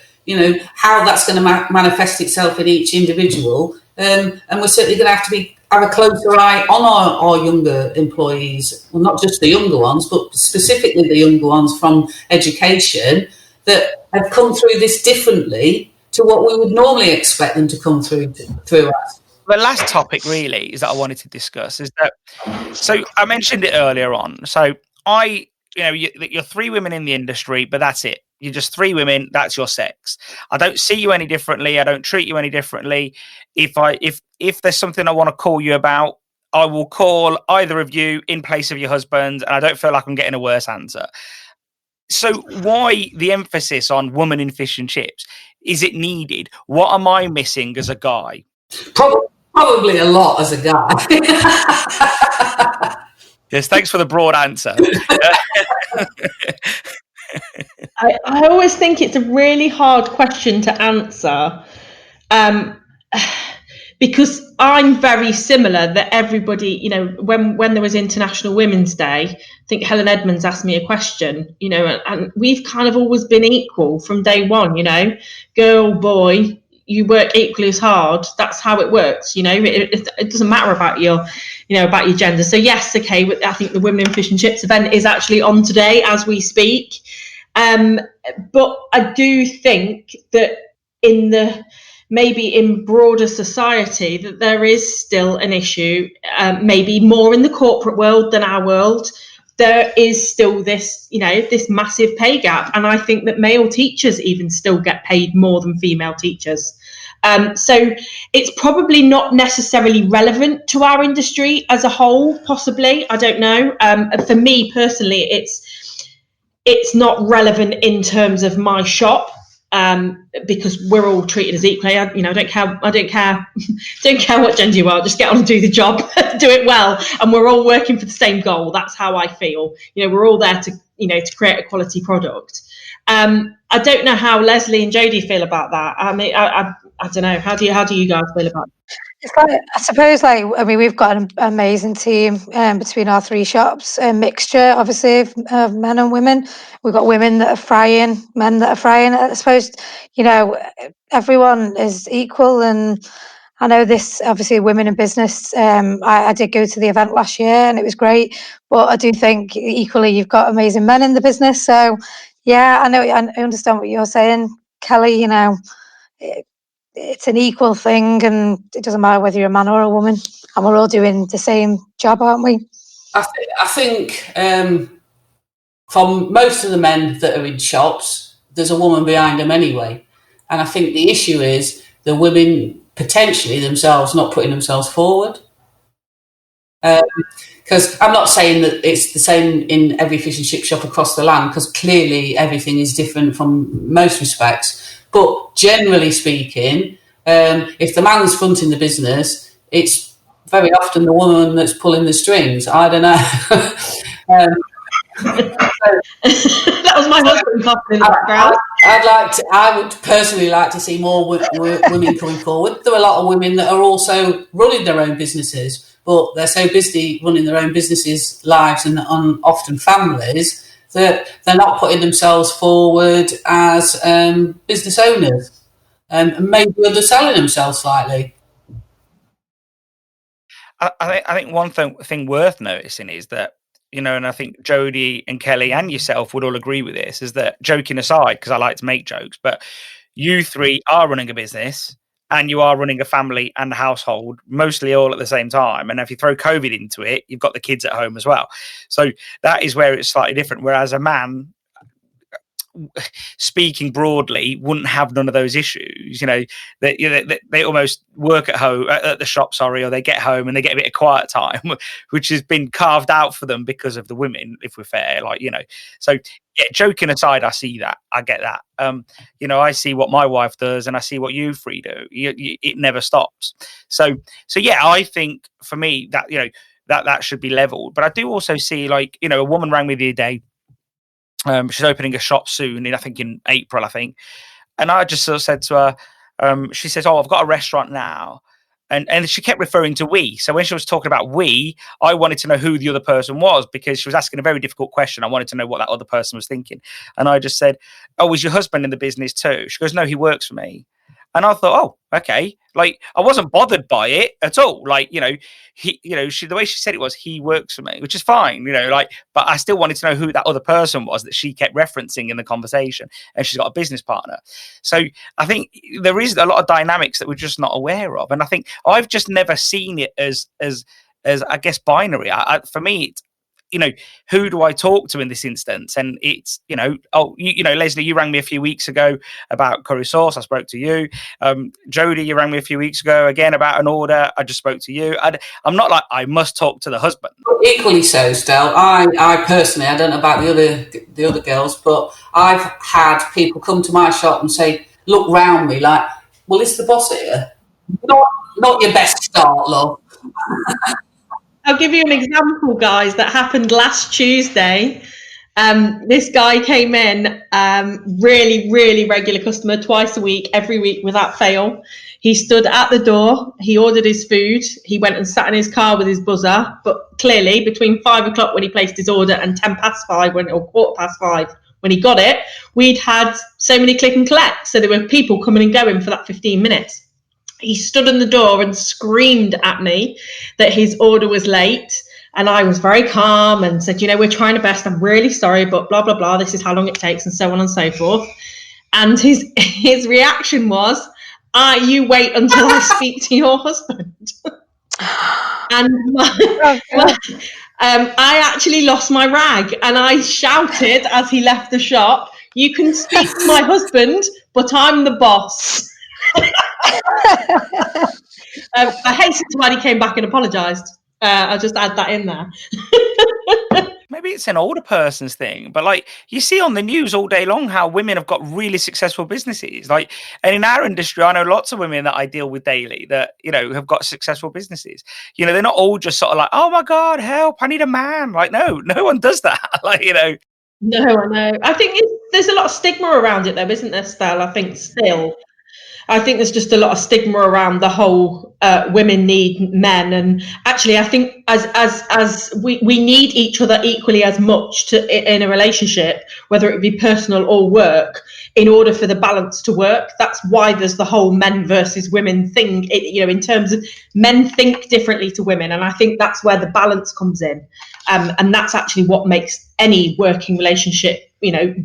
How that's going to manifest itself in each individual. And we're certainly going to have to have a closer eye on our younger employees. Well, not just the younger ones, but specifically the younger ones from education that have come through this differently to what we would normally expect them to come through us. The last topic really is that I wanted to discuss is that, so I mentioned it earlier on. So you're three women in the industry, but that's it. You're just three women. That's your sex. I don't see you any differently. I don't treat you any differently. If there's something I want to call you about, I will call either of you in place of your husband, and I don't feel like I'm getting a worse answer. So why the emphasis on woman in fish and chips? Is it needed? What am I missing as a guy? Probably a lot as a guy. Yes, thanks for the broad answer. I always think it's a really hard question to answer, because I'm very similar. That everybody, when there was International Women's Day, I think Helen Edmonds asked me a question, and we've kind of always been equal from day one. Girl, boy, you work equally as hard. That's how it works. It doesn't matter about your gender. So yes, okay. I think the Women in Fish and Chips event is actually on today as we speak. But I do think that maybe in broader society that there is still an issue, maybe more in the corporate world than our world. There is still this massive pay gap. And I think that male teachers even still get paid more than female teachers. So it's probably not necessarily relevant to our industry as a whole, possibly. I don't know. For me personally, it's not relevant in terms of my shop, because we're all treated as equally. I don't care what gender you are. Just get on and do the job, do it well, and we're all working for the same goal. That's how I feel. We're all there to create a quality product. I don't know how Lesley and Jodie feel about that. I mean, I don't know. How do you guys feel about it? It's I suppose, we've got an amazing team between our three shops, a mixture, obviously, of men and women. We've got women that are frying, men that are frying. I suppose, everyone is equal. And I know this, obviously, women in business. I did go to the event last year and it was great. But I do think equally you've got amazing men in the business. So, yeah, I understand what you're saying, Kelly. It's an equal thing, and it doesn't matter whether you're a man or a woman, and we're all doing the same job, aren't we? I think from most of the men that are in shops, there's a woman behind them anyway. And I think the issue is the women potentially themselves not putting themselves forward. Because I'm not saying that it's the same in every fish and chip shop across the land, because clearly everything is different from most respects. But generally speaking, if the man's fronting the business, it's very often the woman that's pulling the strings. I don't know. That was my husband coughing in the background. I would personally like to see more women coming forward. There are a lot of women that are also running their own businesses, but they're so busy running their own businesses, lives, and often families, that they're not putting themselves forward as business owners, and maybe underselling themselves slightly. I think one thing worth noticing is that, and I think Jodie and Kelly and yourself would all agree with this, is that, joking aside, because I like to make jokes, but you three are running a business and you are running a family and a household, mostly all at the same time. And if you throw COVID into it, you've got the kids at home as well. So that is where it's slightly different. Whereas a man, speaking broadly, wouldn't have none of those issues. They almost work at home, at the shop, or they get home and they get a bit of quiet time, which has been carved out for them because of the women, if we're fair. So yeah, joking aside, I see that, I get that. I see what my wife does and I see what you three do. It never stops. So yeah, I think for me that that should be leveled. But I do also see, a woman rang me the other day. She's opening a shop soon, in April, and I just sort of said to her, she says, "Oh, I've got a restaurant now," and she kept referring to we. So when she was talking about we, I wanted to know who the other person was, because she was asking a very difficult question. I wanted to know what that other person was thinking, and I just said, "Oh, is your husband in the business too?" She goes, "No, he works for me." And I thought, oh, okay. I wasn't bothered by it at all. He, the way she said it was, he works for me, which is fine, but I still wanted to know who that other person was that she kept referencing in the conversation. And she's got a business partner. So I think there is a lot of dynamics that we're just not aware of. And I think I've just never seen it as I guess, binary. For me, it's, who do I talk to in this instance? And it's, Lesley, you rang me a few weeks ago about curry sauce. I spoke to you. Jodie, you rang me a few weeks ago again about an order. I just spoke to you. I'm not like I must talk to the husband. Equally so, Stel. I personally, I don't know about the other girls, but I've had people come to my shop and say, look round me like, well, is the boss here? Not your best start, love. I'll give you an example, guys, that happened last Tuesday. This guy came in, really, really regular customer, twice a week, every week without fail. He stood at the door. He ordered his food. He went and sat in his car with his buzzer. But clearly, between 5 o'clock when he placed his order and 10 past 5 or 5:15 when he got it, we'd had so many click and collect. So there were people coming and going for that 15 minutes. He stood in the door and screamed at me that his order was late. And I was very calm and said, we're trying our best. I'm really sorry, but blah, blah, blah. This is how long it takes, and so on and so forth. And his reaction was, you wait until I speak to your husband. And I actually lost my rag, and I shouted as he left the shop, you can speak to my husband, but I'm the boss. I hastened to add he came back and apologised. I'll just add that in there. Maybe it's an older person's thing, but you see on the news all day long how women have got really successful businesses. And in our industry, I know lots of women that I deal with daily that, have got successful businesses. They're not all just sort of like, oh my God, help, I need a man. No one does that. No, I know. I think there's a lot of stigma around it though, isn't there, Stel? I think there's just a lot of stigma around the whole women need men, and actually I think as we need each other equally as much in a relationship, whether it be personal or work, in order for the balance to work. That's why there's the whole men versus women thing, in terms of men think differently to women, and I think that's where the balance comes in, and that's actually what makes any working relationship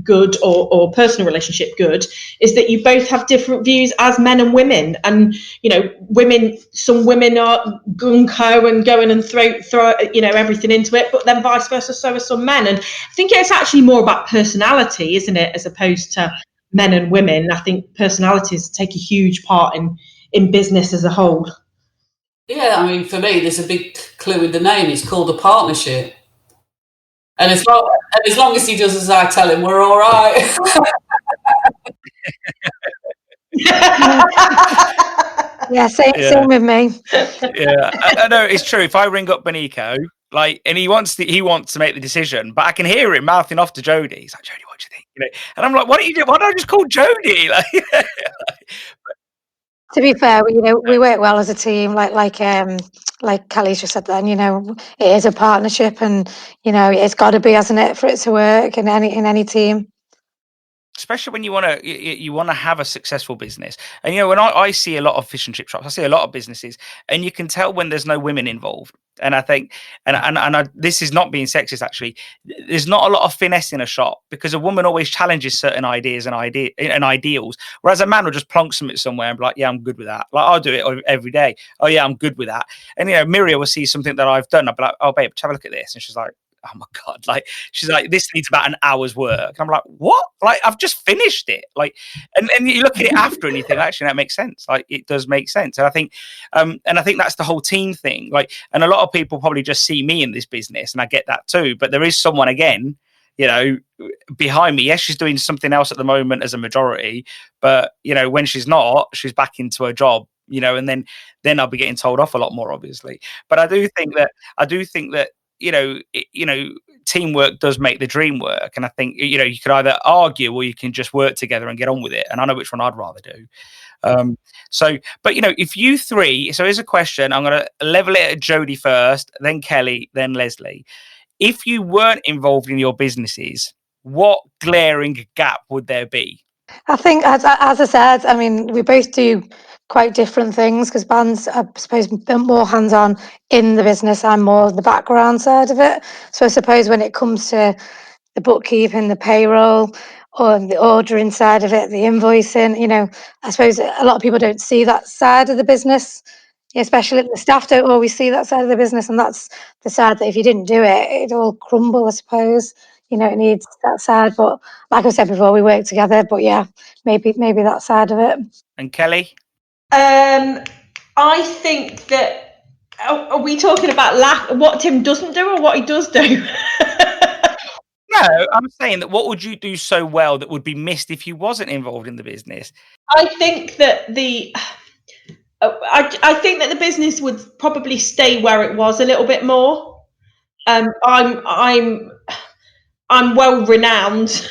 good or personal relationship good, is that you both have different views as men and women. And some women are gung-ho and going and throw everything into it, but then vice versa, so are some men. And I think it's actually more about personality, isn't it, as opposed to men and women. I think personalities take a huge part in business as a whole. Yeah, I mean, for me, there's a big clue in the name. It's called a partnership. And as long as he does as I tell him, we're all right. Yeah, same with me. Yeah, I know it's true. If I ring up Benico, and he wants to make the decision, but I can hear him mouthing off to Jodie. He's like, Jodie, what do you think? And I'm like, what do you do? Why don't I just call Jodie? To be fair, we work well as a team. Like Kelly's just said then, it is a partnership, and it's got to be, hasn't it, for it to work in any team. Especially when you want to have a successful business. And when I see a lot of fish and chip shops, I see a lot of businesses, and you can tell when there's no women involved. And I think, this is not being sexist, actually, there's not a lot of finesse in a shop, because a woman always challenges certain ideas and ideals, whereas a man will just plonk something somewhere and be like, yeah, I'm good with that. Like, I'll do it every day. Oh yeah, I'm good with that. And Miria will see something that I've done. I'll be like, oh babe, have a look at this. And she's like, oh my God, she's like, this needs about an hour's work. And I'm like, what? I've just finished it. And you look at it after and you think, actually, that makes sense. It does make sense. And I think that's the whole team thing. And a lot of people probably just see me in this business, and I get that too. But there is someone, again, behind me. Yes, she's doing something else at the moment as a majority, but when she's not, she's back into her job, and then I'll be getting told off a lot more, obviously. But I do think that teamwork does make the dream work. And I think, you could either argue or you can just work together and get on with it. And I know which one I'd rather do. But if you three, so here's a question, I'm going to level it at Jodie first, then Kelly, then Lesley. If you weren't involved in your businesses, what glaring gap would there be? I think, as I said, I mean, we both do quite different things, because Ban's, I suppose, more hands-on in the business and more the background side of it. So I suppose when it comes to the bookkeeping, the payroll, or the ordering side of it, the invoicing, I suppose a lot of people don't see that side of the business, especially the staff don't always see that side of the business, and that's the side that if you didn't do it, it'd all crumble, I suppose. It needs that side. But like I said before, we work together. But yeah, maybe that side of it. And Kelly? I think that, are we talking about what Tim doesn't do or what he does do? No, I'm saying that what would you do so well that would be missed if you wasn't involved in the business? I think that I think that the business would probably stay where it was a little bit more. I'm well renowned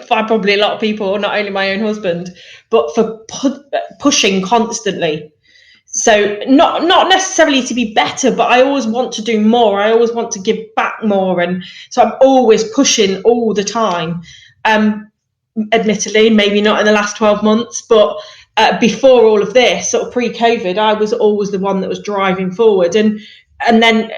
by probably a lot of people, not only my own husband, but for pushing constantly. So not necessarily to be better, but I always want to do more. I always want to give back more. And so I'm always pushing all the time. Admittedly, maybe not in the last 12 months, but before all of this, sort of pre-COVID, I was always the one that was driving forward. And then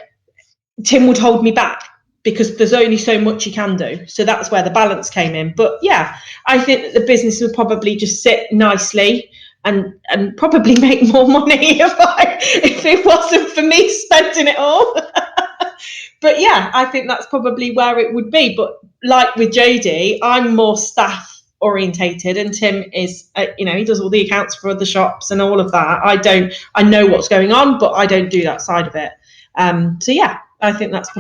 Tim would hold me back, because there's only so much you can do. So that's where the balance came in. But yeah, I think that the business would probably just sit nicely and probably make more money if it wasn't for me spending it all. But yeah, I think that's probably where it would be. But like with Jodie, I'm more staff orientated, and Tim is, he does all the accounts for the shops and all of that. I know what's going on, but I don't do that side of it. So yeah, I think that's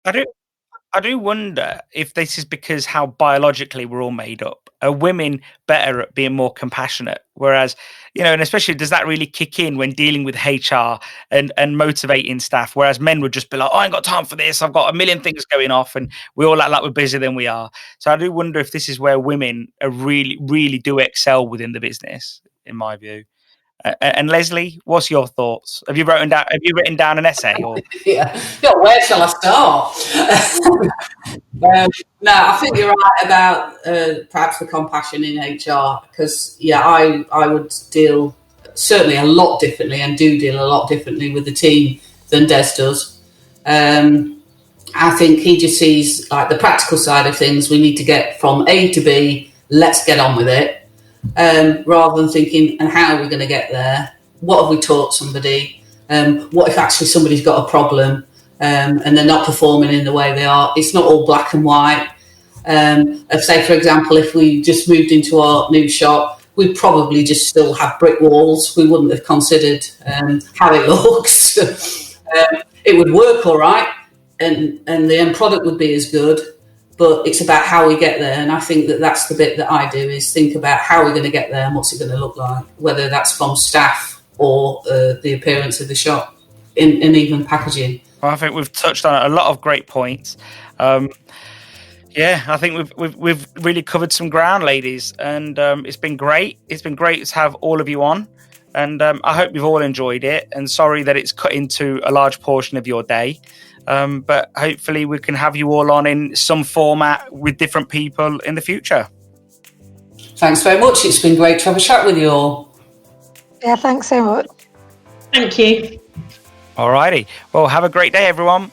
I do wonder if this is because how biologically we're all made up. Are women better at being more compassionate? Whereas, and especially, does that really kick in when dealing with HR and motivating staff? Whereas men would just be like, oh, I ain't got time for this. I've got a million things going off, and we all act like we're busier than we are. So I do wonder if this is where women are really, really do excel within the business, in my view. And Lesley, what's your thoughts? Have you written down an essay? Or? Yeah. Where shall I start? No, I think you're right about perhaps the compassion in HR, because I would deal certainly a lot differently, and do deal a lot differently with the team than Des does. I think he just sees the practical side of things. We need to get from A to B. Let's get on with it. Rather than thinking, and how are we going to get there? What have we taught somebody? What if actually somebody's got a problem and they're not performing in the way they are? It's not all black and white. Say, for example, if we just moved into our new shop, we'd probably just still have brick walls. We wouldn't have considered how it looks. it would work all right, and the end product would be as good. But it's about how we get there, and I think that's the bit that I do, is think about how we're going to get there and what's it going to look like, whether that's from staff or the appearance of the shop, and even packaging. Well, I think we've touched on a lot of great points. I think we've really covered some ground, ladies, and it's been great. It's been great to have all of you on, and I hope you've all enjoyed it. And sorry that it's cut into a large portion of your day. But hopefully we can have you all on in some format with different people in the future. Thanks very much. It's been great to have a chat with you all. Yeah, thanks so much. Thank you. Alrighty. Well, have a great day, everyone.